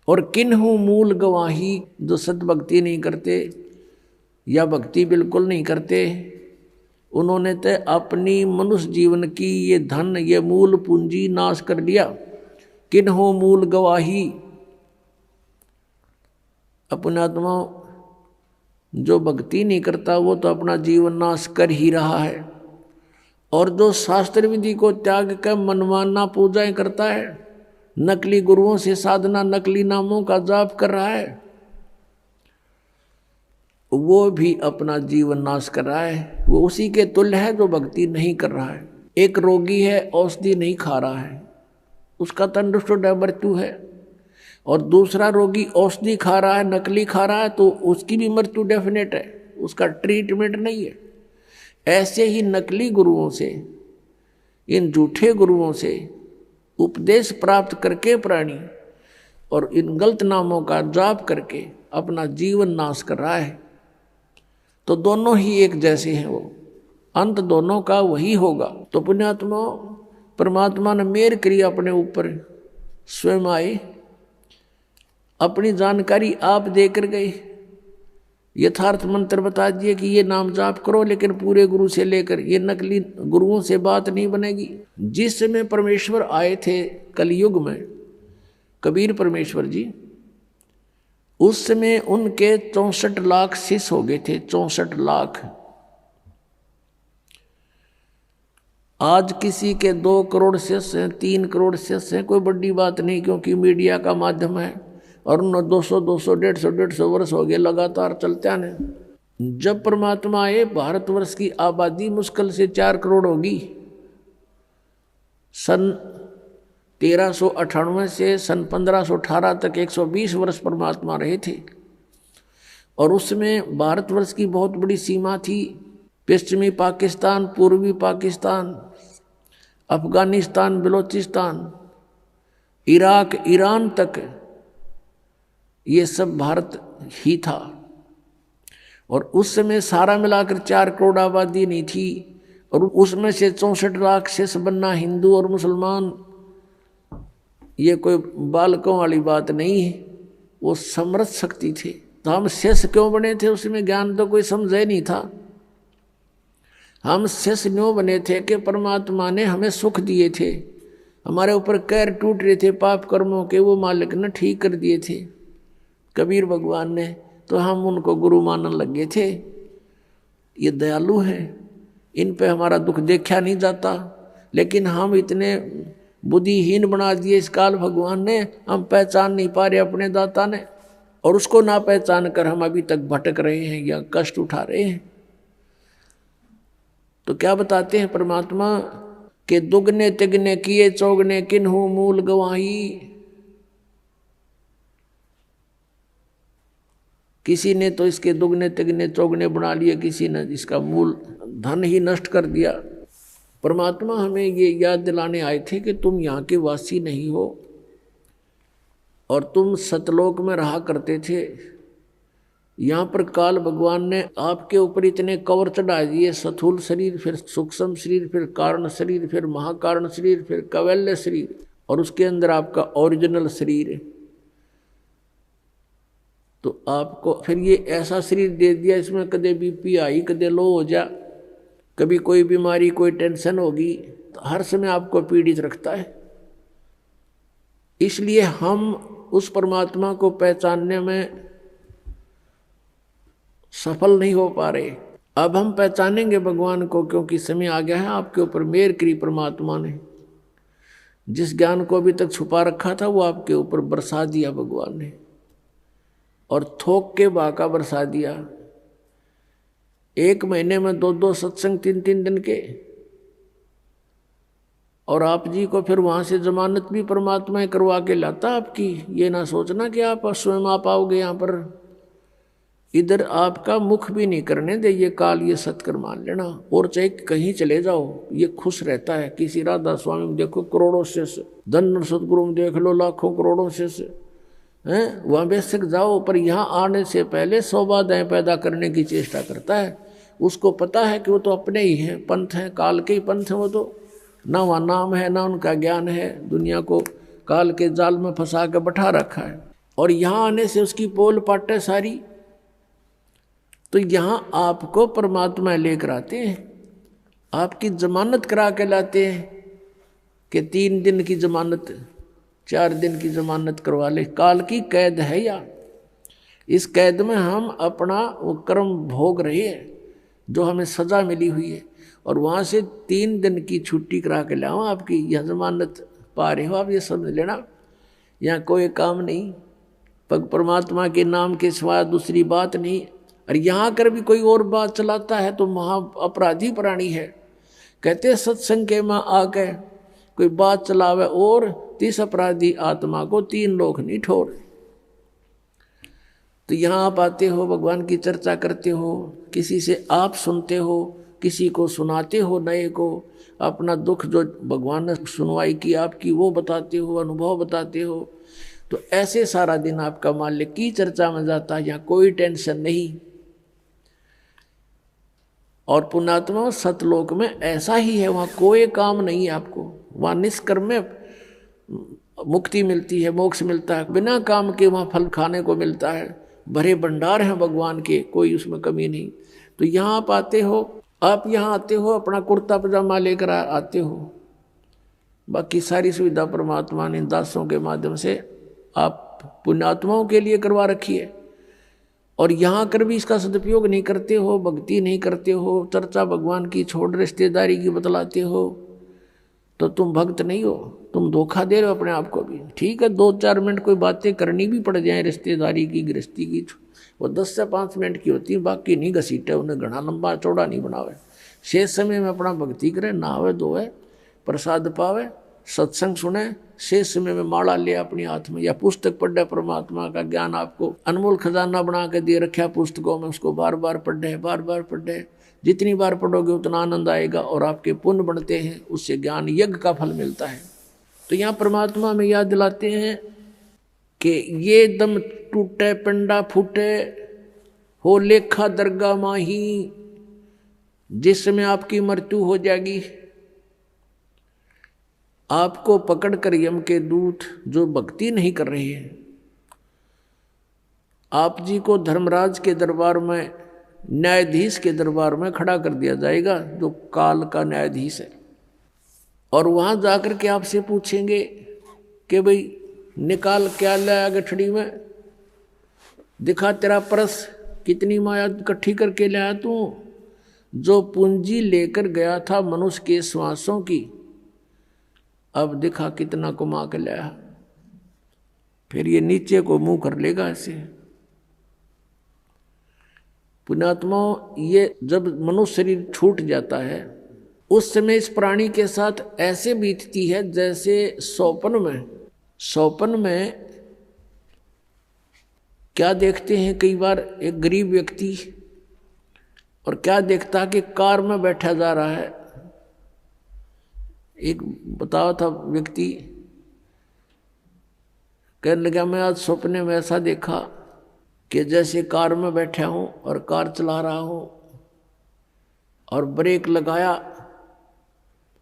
और किन्हु मूल गवाही, जो सद्भक्ति नहीं करते या भक्ति बिल्कुल नहीं करते, उन्होंने तो अपनी मनुष्य जीवन की ये धन, ये मूल पूंजी नाश कर लिया। किन्हु मूल गवाही। पुण्यात्मा, जो भक्ति नहीं करता वो तो अपना जीवन नाश कर ही रहा है, और जो शास्त्र विधि को त्याग कर मनमाना पूजाएं करता है, नकली गुरुओं से साधना, नकली नामों का जाप कर रहा है, वो भी अपना जीवन नाश कर रहा है। वो उसी के तुल्य है जो भक्ति नहीं कर रहा है। एक रोगी है, औषधि नहीं खा रहा है, उसका तंदुरुस्त मृत्यु है, और दूसरा रोगी औषधि खा रहा है, नकली खा रहा है, तो उसकी भी मृत्यु डेफिनेट है, उसका ट्रीटमेंट नहीं है। ऐसे ही नकली गुरुओं से, इन झूठे गुरुओं से उपदेश प्राप्त करके प्राणी और इन गलत नामों का जाप करके अपना जीवन नाश कर रहा है। तो दोनों ही एक जैसे हैं, वो अंत दोनों का वही होगा। तो पुण्यात्मा, परमात्मा ने मेहर करी अपने ऊपर, स्वयं आए, अपनी जानकारी आप देकर गए, यथार्थ मंत्र बता दिए कि ये नाम जाप करो, लेकिन पूरे गुरु से लेकर, ये नकली गुरुओं से बात नहीं बनेगी। जिस समय परमेश्वर आए थे कलयुग में, कबीर परमेश्वर जी, उस समय उनके 64 लाख शिष्य हो गए थे, 64 लाख। आज किसी के 2 करोड़ शिष्य हैं, 3 करोड़ शिष्य हैं, कोई बड़ी बात नहीं, क्योंकि मीडिया का माध्यम है, और उन 200, 150 वर्ष हो गए लगातार चलते आने। जब परमात्मा आए, भारतवर्ष की आबादी मुश्किल से 4 करोड़ होगी। सन 1398 से सन 1518 तक 120 वर्ष परमात्मा रहे थे, और उसमें भारतवर्ष की बहुत बड़ी सीमा थी। पश्चिमी पाकिस्तान, पूर्वी पाकिस्तान, अफगानिस्तान, बलोचिस्तान, इराक, ईरान तक, ये सब भारत ही था। और उस समय सारा मिलाकर 4 करोड़ आबादी नहीं थी, और उसमें से 64 लाख शेष बनना हिंदू और मुसलमान, ये कोई बालकों वाली बात नहीं है। वो समर्थ शक्ति थे। तो हम शेष क्यों बने थे? उसमें ज्ञान तो कोई समझे नहीं था। हम शेष क्यों बने थे कि परमात्मा ने हमें सुख दिए थे, हमारे ऊपर कैर टूट रहे थे पाप कर्मों के, वो मालिक ने ठीक कर दिए थे कबीर भगवान ने, तो हम उनको गुरु मानने लग गए थे। ये दयालु है, इन पे हमारा दुख देखा नहीं जाता, लेकिन हम इतने बुद्धिहीन बना दिए इस काल भगवान ने, हम पहचान नहीं पा रहे अपने दाता ने, और उसको ना पहचान कर हम अभी तक भटक रहे हैं या कष्ट उठा रहे हैं। तो क्या बताते हैं परमात्मा के दुगने तिगने किए चौगने किन्हू मूल गवाही। किसी ने तो इसके दुगने तिगने चौगने बना लिए, किसी ने इसका मूल धन ही नष्ट कर दिया। परमात्मा हमें ये याद दिलाने आए थे कि तुम यहाँ के वासी नहीं हो और तुम सतलोक में रहा करते थे। यहाँ पर काल भगवान ने आपके ऊपर इतने कवर चढ़ा दिए, स्थूल शरीर, फिर सूक्ष्म शरीर, फिर कारण शरीर, फिर महाकारण शरीर, फिर कैवल्य शरीर, और उसके अंदर आपका ओरिजिनल शरीर है। तो आपको फिर ये ऐसा शरीर दे दिया, इसमें कदे बीपी आई, कदे लो हो जा, कभी कोई बीमारी कोई टेंशन होगी, तो हर समय आपको पीड़ित रखता है। इसलिए हम उस परमात्मा को पहचानने में सफल नहीं हो पा रहे। अब हम पहचानेंगे भगवान को, क्योंकि समय आ गया है। आपके ऊपर मेहर करी परमात्मा ने, जिस ज्ञान को अभी तक छुपा रखा था वो आपके ऊपर बरसा दिया भगवान ने, और थोक के बाका बरसा दिया। 1 महीने में 2-2 सत्संग 3-3 दिन के, और आप जी को फिर वहां से जमानत भी परमात्मा करवा के लाता आपकी। ये ना सोचना कि आप स्वयं आ पाओगे यहाँ पर, इधर आपका मुख भी नहीं करने दे ये काल, ये सत्कर मान लेना। और चाहे कहीं चले जाओ ये खुश रहता है। किसी राधा स्वामी में देखो करोड़ों शिष्य, धन सतगुरु में देख लो लाखों करोड़ों शिष्य हैं, वहाँ बेशक जाओ, पर यहाँ आने से पहले 100 बाधाएं पैदा करने की चेष्टा करता है। उसको पता है कि वो तो अपने ही हैं, पंथ हैं, काल के ही पंथ हैं। वो तो ना वहाँ नाम है ना उनका ज्ञान है, दुनिया को काल के जाल में फंसा के बैठा रखा है। और यहाँ आने से उसकी पोल पाट है सारी। तो यहाँ आपको परमात्मा लेकर आते हैं, आपकी जमानत करा के लाते हैं कि 3 दिन की जमानत, 4 दिन की जमानत करवा ले। काल की कैद है या इस कैद में हम अपना वो कर्म भोग रहे हैं जो हमें सजा मिली हुई है, और वहाँ से 3 दिन की छुट्टी करा के लाओ। आपकी यह जमानत पा रहे हो आप, ये समझ लेना। यहाँ कोई काम नहीं, परमात्मा के नाम के सिवा दूसरी बात नहीं। और यहाँ कर भी कोई और बात चलाता है तो महा अपराधी प्राणी है। कहते सत्संग के माँ आके कोई बात चलावे और 30 अपराधी आत्मा को 3 लोग नहीं ठोर। तो यहाँ आप आते हो, भगवान की चर्चा करते हो, किसी से आप सुनते हो, किसी को सुनाते हो, नए को अपना दुख जो भगवान ने सुनवाई की आपकी वो बताते हो, अनुभव बताते हो। तो ऐसे सारा दिन आपका मालिक की चर्चा में जाता है, यहाँ कोई टेंशन नहीं। और पुण्यात्मा सतलोक में ऐसा ही है, वहाँ कोई काम नहीं है आपको, वहाँ निष्कर्म में मुक्ति मिलती है, मोक्ष मिलता है, बिना काम के वहाँ फल खाने को मिलता है। भरे भंडार हैं भगवान के, कोई उसमें कमी नहीं। तो यहाँ आप आते हो, आप यहाँ आते हो अपना कुर्ता पजामा लेकर आते हो, बाकी सारी सुविधा परमात्मा ने दासों के माध्यम से आप पुण्यात्माओं के लिए करवा रखी है। और यहाँ कर भी इसका सदुपयोग नहीं करते हो, भक्ति नहीं करते हो, चर्चा भगवान की छोड़ रिश्तेदारी की बतलाते हो, तो तुम भक्त नहीं हो, तुम धोखा दे रहे हो अपने आप को भी। ठीक है 2-4 मिनट कोई बातें करनी भी पड़ जाए रिश्तेदारी की, गृहस्थी की, वो 10 से 5 मिनट की होती है, बाकी नहीं घसीटे, उन्हें घना लंबा चौड़ा नहीं बनावे। शेष समय में अपना भक्ति करे, नहावे धोवे, प्रसाद पावे, सत्संग सुने, शेष समय में माला ले अपनी हाथ में, या पुस्तक पढ़े, परमात्मा का ज्ञान आपको अनमोल खजाना बना के दे रखा पुस्तकों में, उसको बार बार पढ़े, बार बार पढ़े। जितनी बार पढ़ोगे उतना आनंद आएगा और आपके पुण्य बढ़ते हैं, उससे ज्ञान यज्ञ का फल मिलता है। तो यहाँ परमात्मा में याद दिलाते हैं कि ये दम टूटे पिंडा फूटे हो लेखा दरगाह माही, जिसमें आपकी मृत्यु हो जाएगी। आपको पकड़कर यम के दूत जो भक्ति नहीं कर रहे हैं, आप जी को धर्मराज के दरबार में, न्यायाधीश के दरबार में खड़ा कर दिया जाएगा, जो काल का न्यायाधीश है। और वहां जाकर के आपसे पूछेंगे कि भाई निकाल क्या लाया गठड़ी में, दिखा तेरा परस, कितनी माया इकट्ठी करके लाया तू। जो पूंजी लेकर गया था मनुष्य के श्वासों की, अब दिखा कितना कमा के लाया। फिर ये नीचे को मुंह कर लेगा ऐसे। पुण्यात्मा, ये जब मनुष्य शरीर छूट जाता है उस समय इस प्राणी के साथ ऐसे बीतती है जैसे स्वप्न में क्या देखते हैं कई बार एक गरीब व्यक्ति, और क्या देखता कि कार में बैठा जा रहा है। एक बताया था व्यक्ति, कहने लगा मैं आज सपने में ऐसा देखा कि जैसे कार में बैठा हूं और कार चला रहा हूं, और ब्रेक लगाया,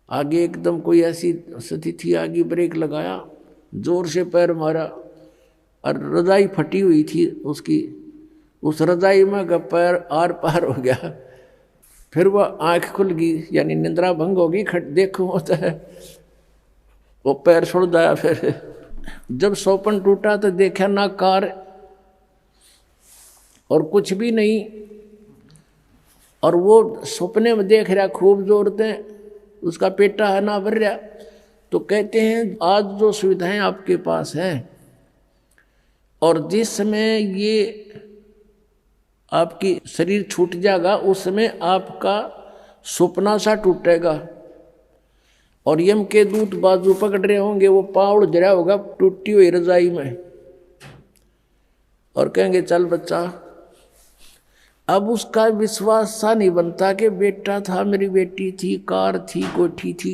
आगे एकदम कोई ऐसी स्थिति आगे ब्रेक लगाया, जोर से पैर मारा और रजाई फटी हुई थी उसकी, उस रजाई में का पैर आर पार हो गया। फिर वह आंख खुल गई, यानी निंद्रा भंग होगी, देखो होता है वो पैर छोड़ दिया। फिर जब स्वप्न टूटा तो देखा ना कार और कुछ भी नहीं, और वो सपने में देख रहा खूब जोर से, उसका पेटा है ना भर रहा। तो कहते हैं आज जो सुविधाएं आपके पास हैं, और जिस समय ये आपकी शरीर छूट जाएगा उस समय आपका सपना सा टूटेगा, और यम के दूत बाजू पकड़ रहे होंगे, वो पाँव जरा होगा टूटी हुई रजाई में, और कहेंगे चल बच्चा। अब उसका विश्वास सा नहीं बनता कि बेटा था, मेरी बेटी थी, कार थी, कोठी थी,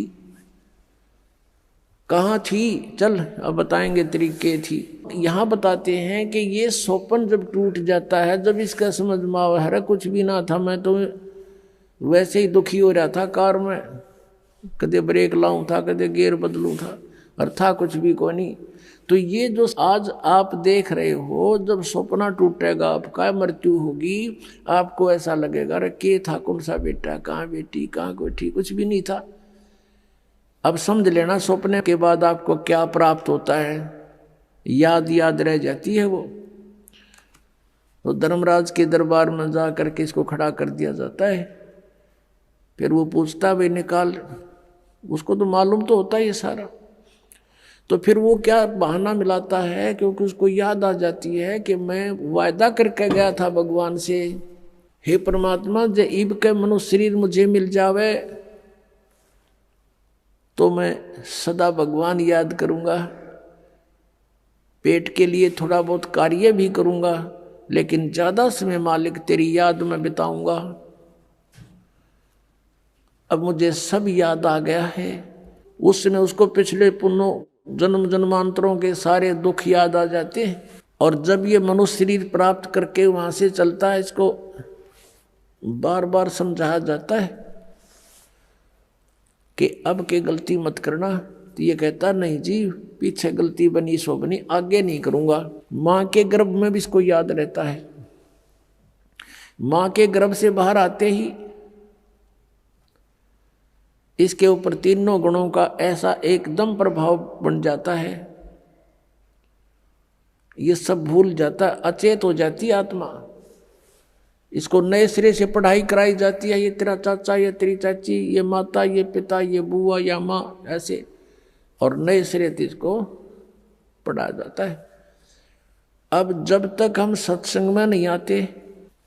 कहाँ थी, चल अब बताएंगे तरीके थी। यहाँ बताते हैं कि ये स्वप्न जब टूट जाता है, जब इसका समझ में आवा है कुछ भी ना था, मैं तो वैसे ही दुखी हो रहा था कार में, कदे ब्रेक लाऊं था, कदे गियर बदलूं था, और था कुछ भी को नहीं। तो ये जो आज आप देख रहे हो, जब सपना टूटेगा आपका, मृत्यु होगी, आपको ऐसा लगेगा अरे के था, कौन सा बेटा, कहाँ बेटी, कहाँ कोठी, कुछ भी नहीं था। अब समझ लेना सपने के बाद आपको क्या प्राप्त होता है, याद रह जाती है वो। तो धर्मराज के दरबार में जा करके इसको खड़ा कर दिया जाता है। फिर वो पूछता भाई निकाल, उसको तो मालूम तो होता है ये सारा। तो फिर वो क्या बहाना मिलाता है, क्योंकि उसको याद आ जाती है कि मैं वायदा करके गया था भगवान से, हे परमात्मा जब ईब के मनुष्य शरीर मुझे मिल जावे तो मैं सदा भगवान याद करूंगा, पेट के लिए थोड़ा बहुत कार्य भी करूंगा, लेकिन ज्यादा समय मालिक तेरी याद में बिताऊंगा। अब मुझे सब याद आ गया है। उस समय उसको पिछले पुण्यों जन्म जन्मांतरों के सारे दुख याद आ जाते हैं, और जब ये मनुष्य शरीर प्राप्त करके वहां से चलता है, इसको बार बार समझाया जाता है कि अब के गलती मत करना। तो ये कहता नहीं जी, पीछे गलती बनी सो बनी, आगे नहीं करूंगा। माँ के गर्भ में भी इसको याद रहता है। माँ के गर्भ से बाहर आते ही इसके ऊपर तीनों गुणों का ऐसा एकदम प्रभाव बन जाता है, ये सब भूल जाता, अचेत हो जाती आत्मा। इसको नए सिरे से पढ़ाई कराई जाती है, ये तेरा चाचा, ये तेरी चाची, ये माता, ये पिता, ये बुआ या माँ, ऐसे, और नए सिरे से इसको पढ़ाया जाता है। अब जब तक हम सत्संग में नहीं आते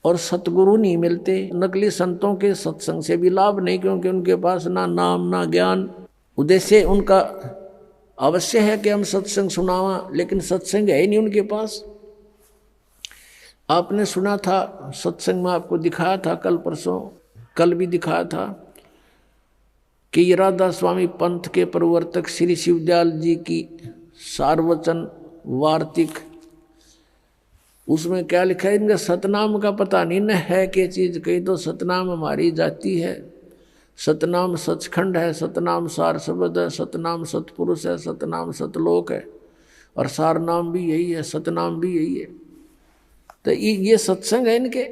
और सतगुरु नहीं मिलते, नकली संतों के सत्संग से भी लाभ नहीं, क्योंकि उनके पास ना नाम ना ज्ञान। उद्देश्य उनका अवश्य है कि हम सत्संग सुनावा, लेकिन सत्संग है ही नहीं उनके पास। आपने सुना था सत्संग में, आपको दिखाया था कल परसों, कल भी दिखाया था कि ये राधा स्वामी पंथ के प्रवर्तक श्री शिवदयाल जी की सारवचन वार्तिक, उसमें क्या लिखा है, इनका सतनाम का पता नहीं न है क्या चीज। कही तो सतनाम हमारी जाति है, सतनाम सचखंड है, सतनाम सार शब्द है, सतनाम सतपुरुष है, सतनाम सतलोक है, और सार नाम भी यही है, सतनाम भी यही है। तो ये सत्संग है इनके।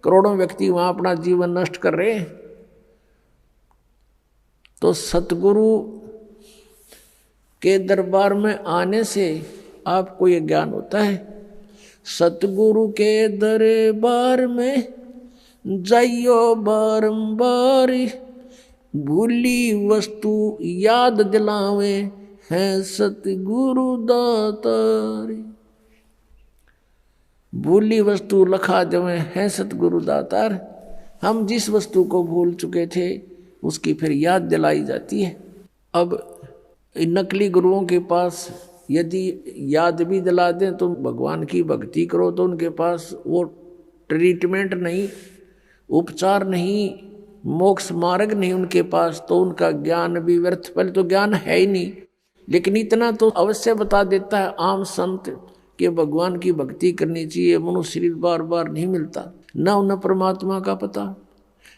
करोड़ों व्यक्ति वहां अपना जीवन नष्ट कर रहे हैं। तो सतगुरु के दरबार में आने से आपको ये ज्ञान होता है। सतगुरु के दरबार में जाइयो बारंबार, भूली वस्तु याद दिलावे हैं सतगुरु दातारी। भूली वस्तु लखा देवे हैं सतगुरु दातार। हम जिस वस्तु को भूल चुके थे उसकी फिर याद दिलाई जाती है। अब नकली गुरुओं के पास यदि याद भी दिला दें तो भगवान की भक्ति करो तो उनके पास वो ट्रीटमेंट नहीं, उपचार नहीं, मोक्ष मार्ग नहीं उनके पास, तो उनका ज्ञान भी व्यर्थ। पहले तो ज्ञान है ही नहीं, लेकिन इतना तो अवश्य बता देता है आम संत कि भगवान की भक्ति करनी चाहिए। मनुष्य शरीर बार बार नहीं मिलता, ना उन्हें परमात्मा का पता,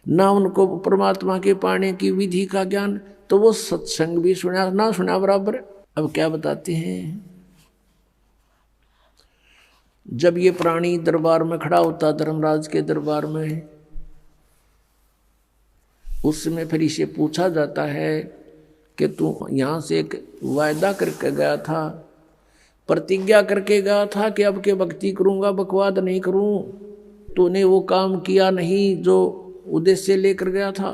ना उनको परमात्मा के पाने की विधि का ज्ञान, तो वो सत्संग भी सुना ना सुना बराबर। अब क्या बताते हैं, जब ये प्राणी दरबार में खड़ा होता, धर्मराज के दरबार में, उस समय फिर इसे पूछा जाता है कि तू यहाँ से एक वायदा करके गया था, प्रतिज्ञा करके गया था कि अब के भक्ति करूँगा, बकवाद नहीं करूँ, तूने वो काम किया नहीं जो उद्देश्य लेकर गया था।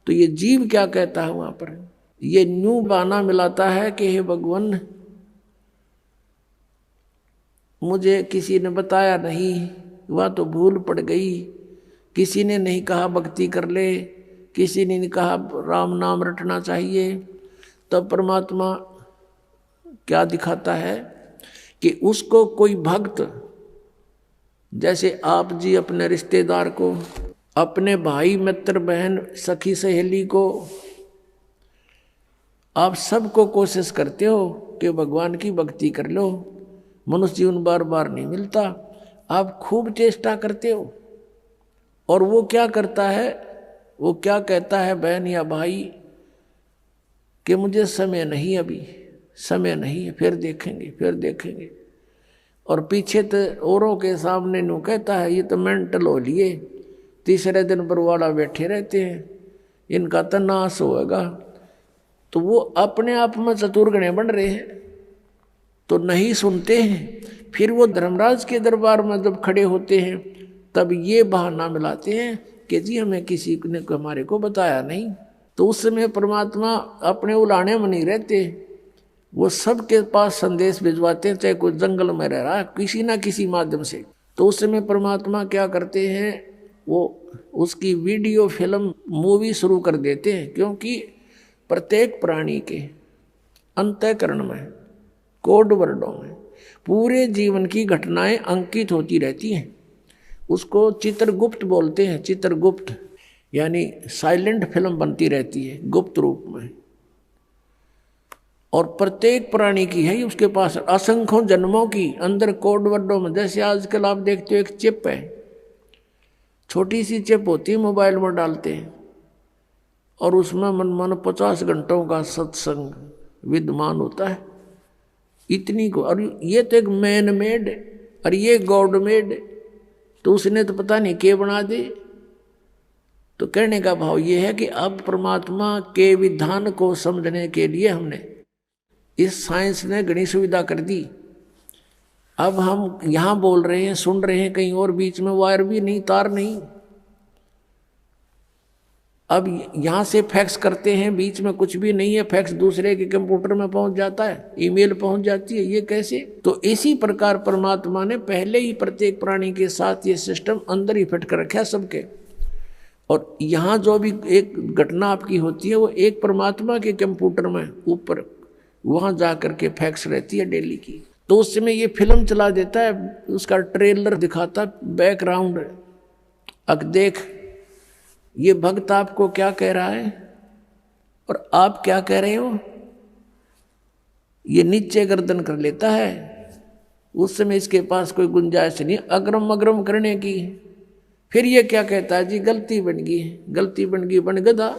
तो ये जीव क्या कहता है वहाँ पर, ये न्यू बहाना मिलाता है कि हे भगवान, मुझे किसी ने बताया नहीं, वह तो भूल पड़ गई, किसी ने नहीं कहा भक्ति कर ले, किसी ने नहीं कहा राम नाम रटना चाहिए। तब परमात्मा क्या दिखाता है कि उसको कोई भक्त, जैसे आप जी अपने रिश्तेदार को, अपने भाई मित्र बहन सखी सहेली को, आप सबको कोशिश करते हो कि भगवान की भक्ति कर लो, मनुष्य जीवन बार बार नहीं मिलता, आप खूब चेष्टा करते हो। और वो क्या करता है, वो क्या कहता है बहन या भाई कि मुझे समय नहीं, अभी समय नहीं है, फिर देखेंगे फिर देखेंगे। और पीछे तो औरों के सामने नो कहता है ये तो मेंटल हो लिए, तीसरे दिन बरवाड़ा बैठे रहते हैं, इनका तो नाश होगा। तो वो अपने आप में चतुर्गणे बन रहे हैं, तो नहीं सुनते हैं। फिर वो धर्मराज के दरबार में जब खड़े होते हैं तब ये बहाना मिलाते हैं कि जी हमें किसी ने हमारे को बताया नहीं। तो उस समय परमात्मा अपने उलाने में नहीं रहते, वो सबके पास संदेश भिजवाते हैं, चाहे कोई जंगल में रह रहा है किसी ना किसी माध्यम से। तो उस समय परमात्मा क्या करते हैं, वो उसकी वीडियो फिल्म मूवी शुरू कर देते हैं। क्योंकि प्रत्येक प्राणी के अंतःकरण में, कोड वर्डों में पूरे जीवन की घटनाएं अंकित होती रहती हैं। उसको चित्रगुप्त बोलते हैं, चित्रगुप्त यानी साइलेंट फिल्म बनती रहती है गुप्त रूप में। और प्रत्येक प्राणी की है उसके पास असंख्यों जन्मों की अंदर कोड वर्डों में। जैसे आजकल आप देखते हो एक चिप है, छोटी सी चिप होती है, मोबाइल में डालते हैं और उसमें मन 50 घंटों का सत्संग विद्यमान होता है, इतनी को। और ये तो एक मैन मेड और ये गॉड मेड, तो उसने तो पता नहीं क्या बना दे। तो कहने का भाव ये है कि अब परमात्मा के विधान को समझने के लिए हमने इस साइंस ने घनी सुविधा कर दी। अब हम यहाँ बोल रहे हैं, सुन रहे हैं कहीं और, बीच में वायर भी नहीं, तार नहीं। अब यहाँ से फैक्स करते हैं, बीच में कुछ भी नहीं है, फैक्स दूसरे के कंप्यूटर में पहुंच जाता है, ईमेल पहुंच जाती है। ये कैसे? तो इसी प्रकार परमात्मा ने पहले ही प्रत्येक प्राणी के साथ ये सिस्टम अंदर ही फिट कर रखा है सबके। और यहाँ जो भी एक घटना आपकी होती है वो एक परमात्मा के कंप्यूटर में ऊपर वहाँ जा करके फैक्स रहती है डेली की। तो उस समय ये फिल्म चला देता है, उसका ट्रेलर दिखाता, बैकग्राउंड। अब देख ये भक्त आपको क्या कह रहा है और आप क्या कह रहे हो। ये नीचे गर्दन कर लेता है। उस समय इसके पास कोई गुंजाइश नहीं अग्रम अग्रम करने की। फिर ये क्या कहता है, जी गलती बन गई, गलती बन गई, बन गधा,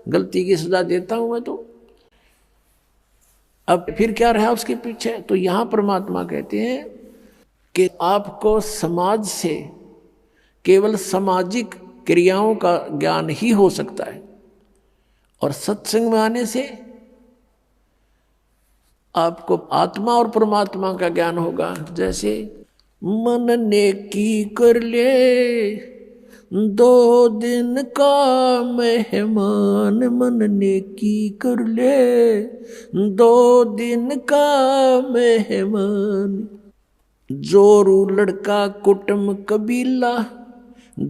गलती की सजा देता हूं मैं। तो अब फिर क्या रहा उसके पीछे। तो यहां परमात्मा कहते हैं कि आपको समाज से केवल सामाजिक क्रियाओं का ज्ञान ही हो सकता है, और सत्संग में आने से आपको आत्मा और परमात्मा का ज्ञान होगा। जैसे मन नेकी कर ले 2 दिन का मेहमान, मन नेकी कर ले 2 दिन का मेहमान। जोरू लड़का कुटुंब कबीला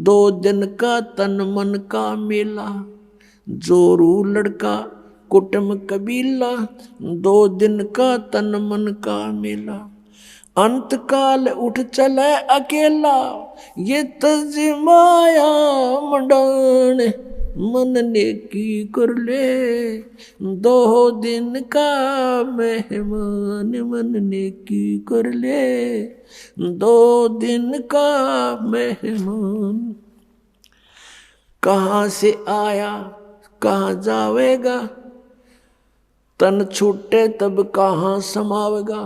2 दिन का तन मन का मेला। जोरू लड़का कुटुंब कबीला 2 दिन का तन मन का मेला। अंत काल उठ चले अकेला ये तज माया मंडान। मन नेकी कर ले 2 दिन का मेहमान, मन नेकी कर ले 2 दिन का मेहमान। कहाँ से आया कहाँ जावेगा, तन छूटे तब कहाँ समावेगा।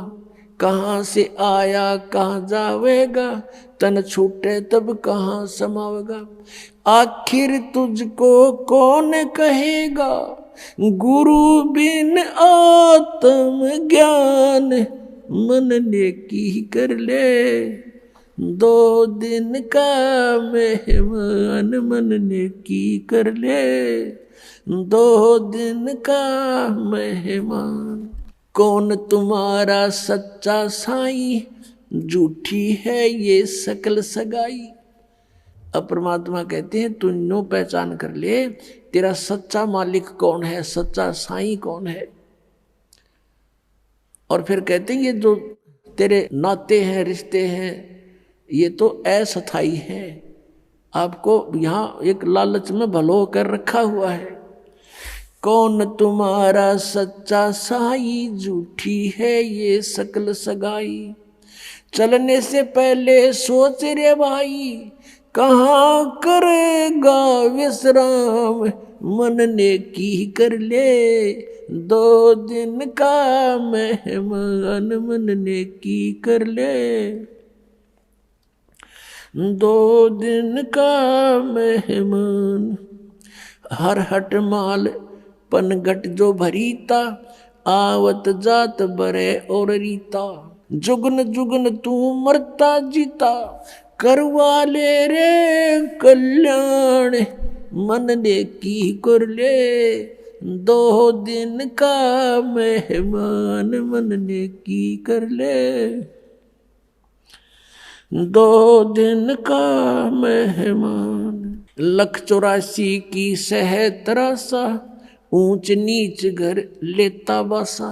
कहाँ से आया कहाँ जावेगा, तन छूटे तब कहाँ समावेगा। आखिर तुझको कौन कहेगा, गुरु बिन आत्म ज्ञान। मन नेकी कर ले 2 दिन का मेहमान, मन नेकी कर ले 2 दिन का मेहमान। कौन तुम्हारा सच्चा साईं, झूठी है ये सकल सगाई। अब परमात्मा कहते हैं तू नो पहचान कर ले तेरा सच्चा मालिक कौन है, सच्चा साईं कौन है। और फिर कहते हैं ये जो तेरे नाते हैं, रिश्ते हैं, ये तो अस्थाई है। आपको यहाँ एक लालच में भलो कर रखा हुआ है। कौन तुम्हारा सच्चा साई, झूठी है ये सकल सगाई। चलने से पहले सोच रे भाई, कहाँ करेगा विश्राम। मन नेकी कर ले 2 दिन का मेहमान, मन नेकी कर ले 2 दिन का मेहमान। हर हट माल पनघट जो भरीता, आवत जात बरे और रीता। जुगन जुगन तू मरता जीता, करवा ले रे कल्याण। मन नेकी कर ले 2 दिन का मेहमान, मन नेकी कर ले 2 दिन का मेहमान। 184 की सह तरासा, ऊंच नीच घर लेता बासा।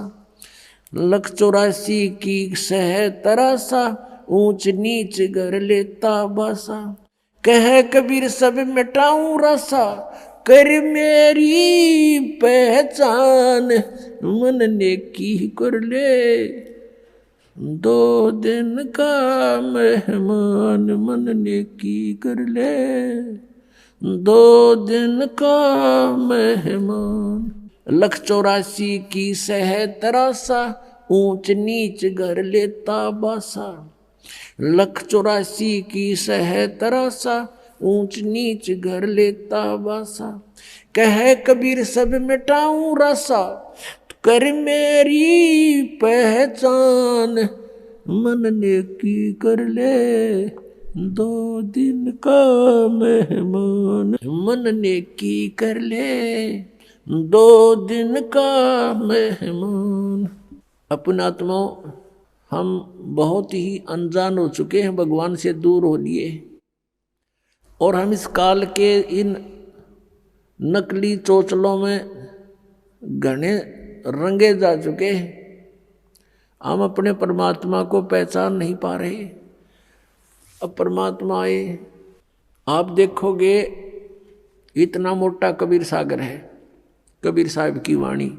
184 की सह तरासा, ऊंच नीच घर लेता बासा। कह कबीर सब मिटाऊं रसा, कर मेरी पहचान। मन नेकी कर ले 2 दिन का मेहमान, मन नेकी कर ले 2 दिन का मेहमान। 184 की सह तरासा, ऊंच नीच घर लेता बासा। 184 की सह तरासा, ऊंच नीच घर लेता बासा। कह कबीर सब मिटाऊं रसा, कर मेरी पहचान। मन नेकी कर ले 2 दिन का मेहमान, मन नेकी कर ले 2 दिन का मेहमान। अपने आत्माओं, हम बहुत ही अनजान हो चुके हैं, भगवान से दूर हो लिए, और हम इस काल के इन नकली चोचलों में घने रंगे जा चुके हैं। हम अपने परमात्मा को पहचान नहीं पा रहे। अब परमात्मा आए, आप देखोगे इतना मोटा कबीर सागर है। कबीर साहब की वाणी,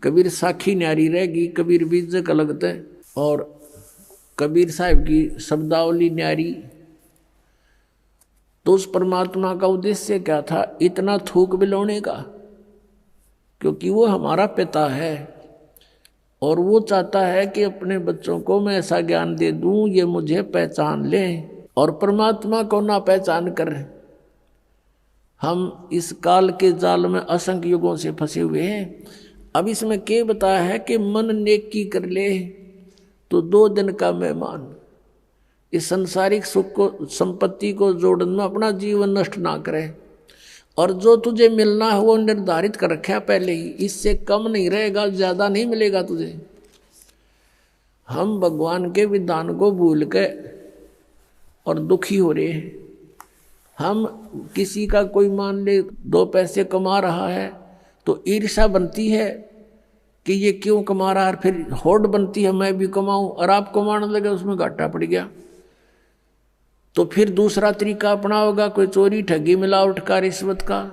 कबीर साखी न्यारी रहेगी, कबीर बीजक अलग है, और कबीर साहब की शब्दावली न्यारी। तो उस परमात्मा का उद्देश्य क्या था इतना थूक बिलोने का? क्योंकि वो हमारा पिता है, और वो चाहता है कि अपने बच्चों को मैं ऐसा ज्ञान दे दूं ये मुझे पहचान लें, और परमात्मा को ना पहचान कर हम इस काल के जाल में असंख्य युगों से फंसे हुए हैं। अब इसमें क्या बताया है कि मन नेकी कर ले तो 2 दिन का मेहमान। इस संसारिक सुख को, संपत्ति को जोड़न में अपना जीवन नष्ट ना करे, और जो तुझे मिलना है वो निर्धारित कर रखा पहले ही, इससे कम नहीं रहेगा, ज्यादा नहीं मिलेगा तुझे। हम भगवान के विधान को भूल के और दुखी हो रहे हैं। हम किसी का कोई मान ले 2 पैसे कमा रहा है तो ईर्ष्या बनती है कि ये क्यों कमा रहा है, फिर होड़ बनती है मैं भी कमाऊं, और आप कमाने लगे उसमें घाटा पड़ गया तो फिर दूसरा तरीका अपनाओगा, कोई चोरी ठगी मिलावट का रिश्वत का,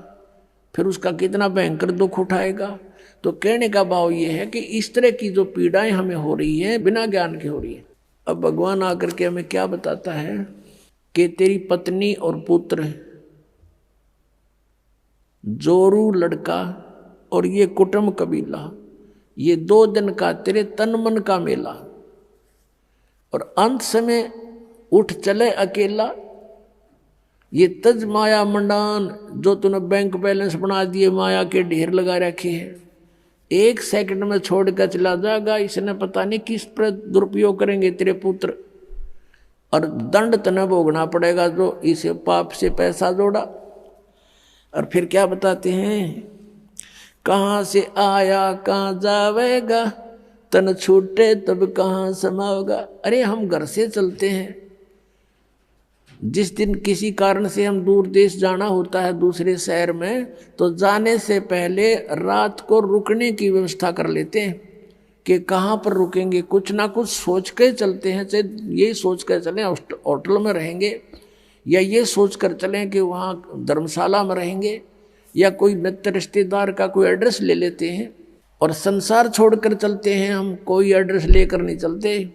फिर उसका कितना भयंकर दुख उठाएगा। तो कहने का भाव ये है कि इस तरह की जो पीड़ाएं हमें हो रही हैं बिना ज्ञान के हो रही है। अब भगवान आकर के हमें क्या बताता है कि तेरी पत्नी और पुत्र, जोरू लड़का और ये कुटुंब कबीला, ये 2 दिन का तेरे तन मन का मेला, और अंत समय उठ चले अकेला। ये तज माया मंडान जो तूने बैंक बैलेंस बना दिए, माया के ढेर लगा रखे हैं, 1 सेकंड में छोड़ कर चला जाएगा। इसने पता नहीं किस पर दुरुपयोग करेंगे तेरे पुत्र, और दंड तने भोगना पड़ेगा जो इसे पाप से पैसा जोड़ा। और फिर क्या बताते हैं, कहाँ से आया कहाँ जावेगा, तन छूटे तब कहाँ समाओगा। अरे हम घर से चलते हैं, जिस दिन किसी कारण से हम दूर देश जाना होता है दूसरे शहर में, तो जाने से पहले रात को रुकने की व्यवस्था कर लेते हैं कि कहाँ पर रुकेंगे, कुछ ना कुछ सोच के चलते हैं। चाहे ये सोच कर चलें होटल में रहेंगे, या ये सोच कर चलें कि वहाँ धर्मशाला में रहेंगे, या कोई मित्र रिश्तेदार का कोई एड्रेस ले लेते हैं। और संसार छोड़कर चलते हैं हम, कोई एड्रेस लेकर नहीं चलते,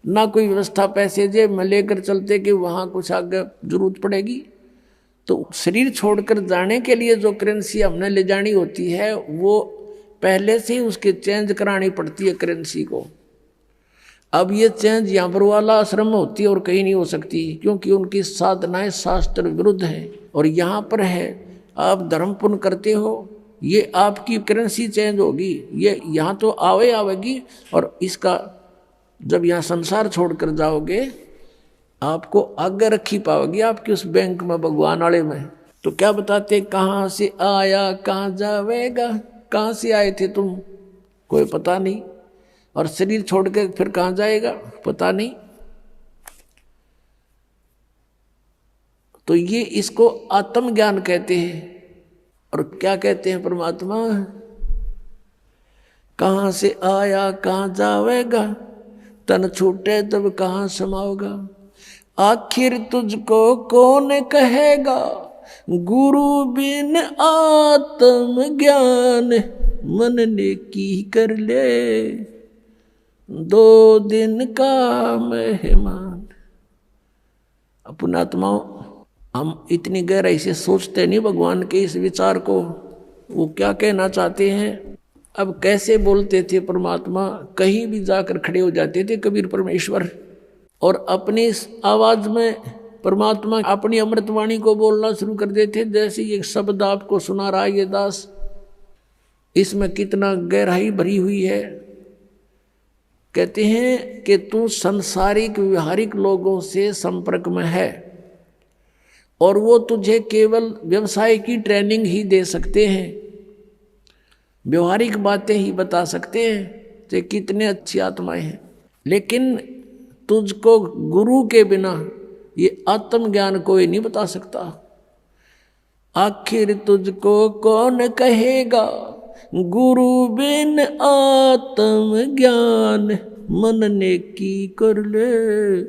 ना कोई व्यवस्था पैसे जेब में लेकर चलते कि वहाँ कुछ आगे जरूरत पड़ेगी। तो शरीर छोड़कर जाने के लिए जो करेंसी हमने ले जानी होती है वो पहले से ही उसके चेंज करानी पड़ती है करेंसी को। अब ये चेंज यहाँ पर वाला आश्रम में होती है और कहीं नहीं हो सकती, क्योंकि उनकी साधनाएं शास्त्र विरुद्ध हैं। और यहाँ पर है आप धर्म पुण्य करते हो, ये आपकी करेंसी चेंज होगी, ये यहाँ तो आवेगी, और इसका जब यहाँ संसार छोड़कर जाओगे आपको आगे रखी पाओगी आपकी उस बैंक में, भगवान वाले में। तो क्या बताते, कहाँ से आया कहाँ जावेगा, कहाँ से आए थे तुम कोई पता नहीं, और शरीर छोड़ के फिर कहाँ जाएगा पता नहीं। तो ये इसको आत्मज्ञान कहते हैं। और क्या कहते हैं परमात्मा, कहाँ से आया कहाँ जावेगा, तन छूटे तब कहाँ समाओगा। आखिर तुझको कौन कहेगा, गुरु बिन आत्म ज्ञान, मन ने की कर ले 2 दिन का मेहमान। अपना आत्माओं, हम इतनी गहराई से सोचते नहीं भगवान के इस विचार को, वो क्या कहना चाहते हैं। अब कैसे बोलते थे परमात्मा, कहीं भी जाकर खड़े हो जाते थे कबीर परमेश्वर, और अपनी आवाज में परमात्मा अपनी अमृतवाणी को बोलना शुरू कर देते। जैसे ये शब्द आपको सुना रहा है ये दास, इसमें कितना गहराई भरी हुई है। कहते हैं कि तू संसारिक व्यवहारिक लोगों से संपर्क में है, और वो तुझे केवल व्यवसाय की ट्रेनिंग ही दे सकते हैं, व्यवहारिक बातें ही बता सकते हैं कि कितने अच्छी आत्माएं हैं। लेकिन तुझको गुरु के बिना ये आत्मज्ञान कोई नहीं बता सकता। आखिर तुझको कौन कहेगा, गुरु बिन आत्मज्ञान, मन ने की कर ले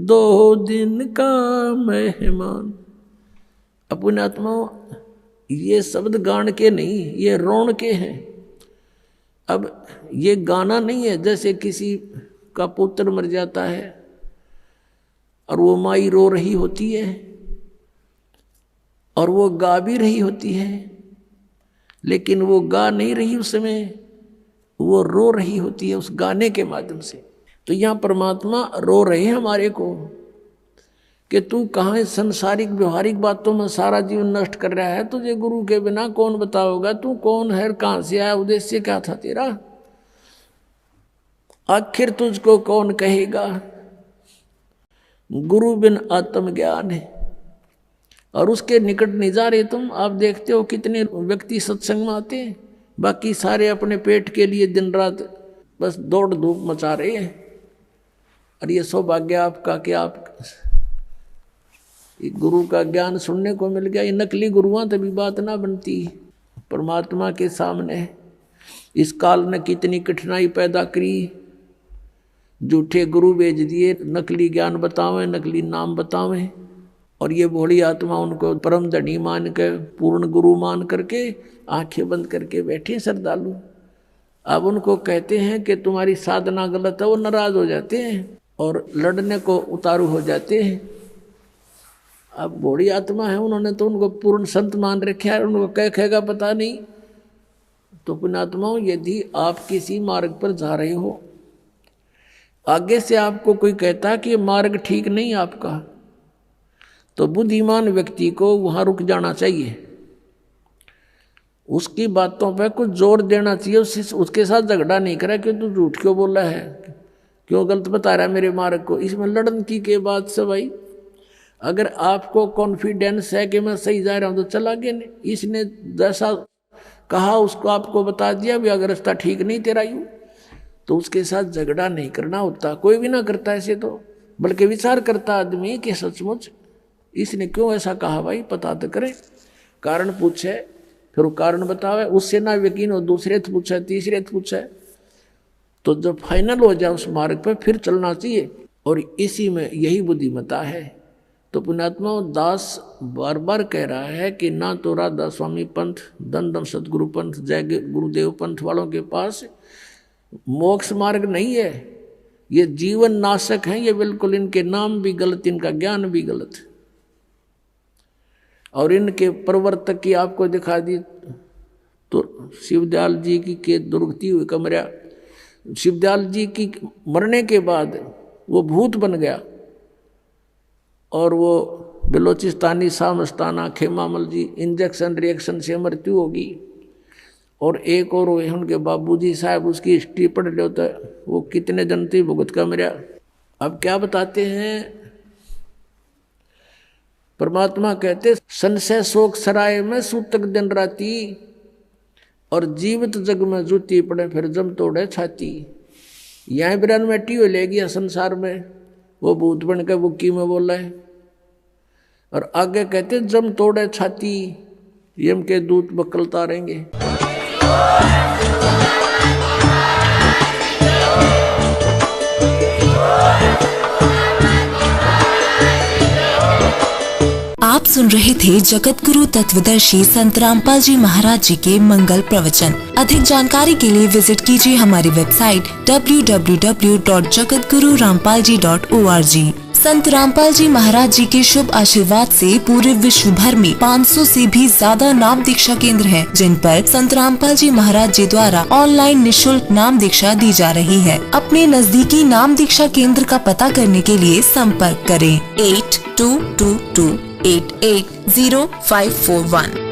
2 दिन का मेहमान। अपने आत्माओं, ये शब्द गान के नहीं, ये रोन के हैं। अब ये गाना नहीं है जैसे किसी का पुत्र मर जाता है और वो माई रो रही होती है और वो गा भी रही होती है, लेकिन वो गा नहीं रही उस समय, वो रो रही होती है उस गाने के माध्यम से। तो यहाँ परमात्मा रो रहे हैं हमारे को कि तू कहाँ संसारिक व्यवहारिक बातों में सारा जीवन नष्ट कर रहा है, तुझे गुरु के बिना कौन बताओगा, तू कौन है, कहाँ से आया, उद्देश्य क्या था तेरा, आखिर तुझको कौन कहेगा। गुरु बिन आत्म ज्ञान है, और उसके निकट नहीं जा रहे तुम। आप देखते हो कितने व्यक्ति सत्संग में आते हैं, बाकी सारे अपने पेट के लिए दिन रात बस दौड़ धूप मचा रहे हैं। और ये सौभाग्य आपका कि आप गुरु का ज्ञान सुनने को मिल गया। ये नकली गुरुआं तभी बात ना बनती परमात्मा के सामने। इस काल ने कितनी कठिनाई पैदा करी, झूठे गुरु भेज दिए, नकली ज्ञान बतावें, नकली नाम बतावें, और ये भोली आत्मा उनको परम धनी मान के पूर्ण गुरु मान करके आंखें बंद करके बैठे श्रद्धालु। अब उनको कहते हैं कि तुम्हारी साधना गलत है, वो नाराज हो जाते हैं और लड़ने को उतारू हो जाते हैं। अब भोली आत्मा है, उन्होंने तो उनको पूर्ण संत मान रखे है, उनको क्या कहेगा पता नहीं। तो पुण्यात्माओं, यदि आप किसी मार्ग पर जा रहे हो, आगे से आपको कोई कहता कि ये मार्ग ठीक नहीं आपका, तो बुद्धिमान व्यक्ति को वहां रुक जाना चाहिए, उसकी बातों पर कुछ जोर देना चाहिए, उसके साथ झगड़ा नहीं करा कि तू झूठ क्यों बोला है, क्यों गलत बता रहा है मेरे मार्ग को। इसमें लड़न की बात से भाई, अगर आपको कॉन्फिडेंस है कि मैं सही जा रहा हूं तो चला गया, नहीं इसने जैसा कहा उसको आपको बता दिया भी अगर रास्ता ठीक नहीं तेरा यूं, तो उसके साथ झगड़ा नहीं करना होता। कोई भी ना करता ऐसे, तो बल्कि विचार करता आदमी कि सचमुच इसने क्यों ऐसा कहा, भाई पता तो करे, कारण पूछे, फिर वो कारण बतावे, उससे ना यकीन हो दूसरे से पूछे, तीसरे से पूछे, तो जब फाइनल हो जाए उस मार्ग पर फिर चलना चाहिए। और इसी में यही बुद्धिमता है। तो पुण्यात्मा दास बार बार कह रहा है कि ना तो राधा स्वामी पंथ, दंडम सतगुरु पंथ, जय गुरुदेव पंथ वालों के पास मोक्ष मार्ग नहीं है, ये जीवन नाशक है, ये बिल्कुल इनके नाम भी गलत, इनका ज्ञान भी गलत। और इनके प्रवर्तक की आपको दिखा दी तो शिवदयाल जी की के दुर्गति हुई कमरा, शिवदयाल जी की मरने के बाद वो भूत बन गया, और वो बलोचिस्तानी सामस्ताना खेमामल जी इंजेक्शन रिएक्शन से मृत्यु होगी। और एक और हुए उनके बाबूजी साहब, उसकी हिस्ट्री पढ़ लो तो वो कितने जनती भुगत का मरा। अब क्या बताते हैं परमात्मा, कहते संशय शोक सराय में सूतक दिन राती, और जीवित जग में जूती पड़े फिर जम तोड़े छाती। यहाँ बिरान मैटी हो ले गया संसार में, वो भूत बन के बुक्की में बोला है। और आगे कहते जम तोड़े छाती, यम के दूत बकलता रहेंगे। आप सुन रहे थे जगत गुरु तत्वदर्शी संत रामपाल जी महाराज जी के मंगल प्रवचन। अधिक जानकारी के लिए विजिट कीजिए हमारी वेबसाइट www.jagatgururampalji.org। संत रामपाल जी महाराज जी के शुभ आशीर्वाद से पूरे विश्व भर में 500 से भी ज्यादा नाम दीक्षा केंद्र हैं, जिन पर संत रामपाल जी महाराज जी द्वारा ऑनलाइन निशुल्क नाम दीक्षा दी जा रही है। अपने नजदीकी नाम दीक्षा केंद्र का पता करने के लिए संपर्क करें 8222880541।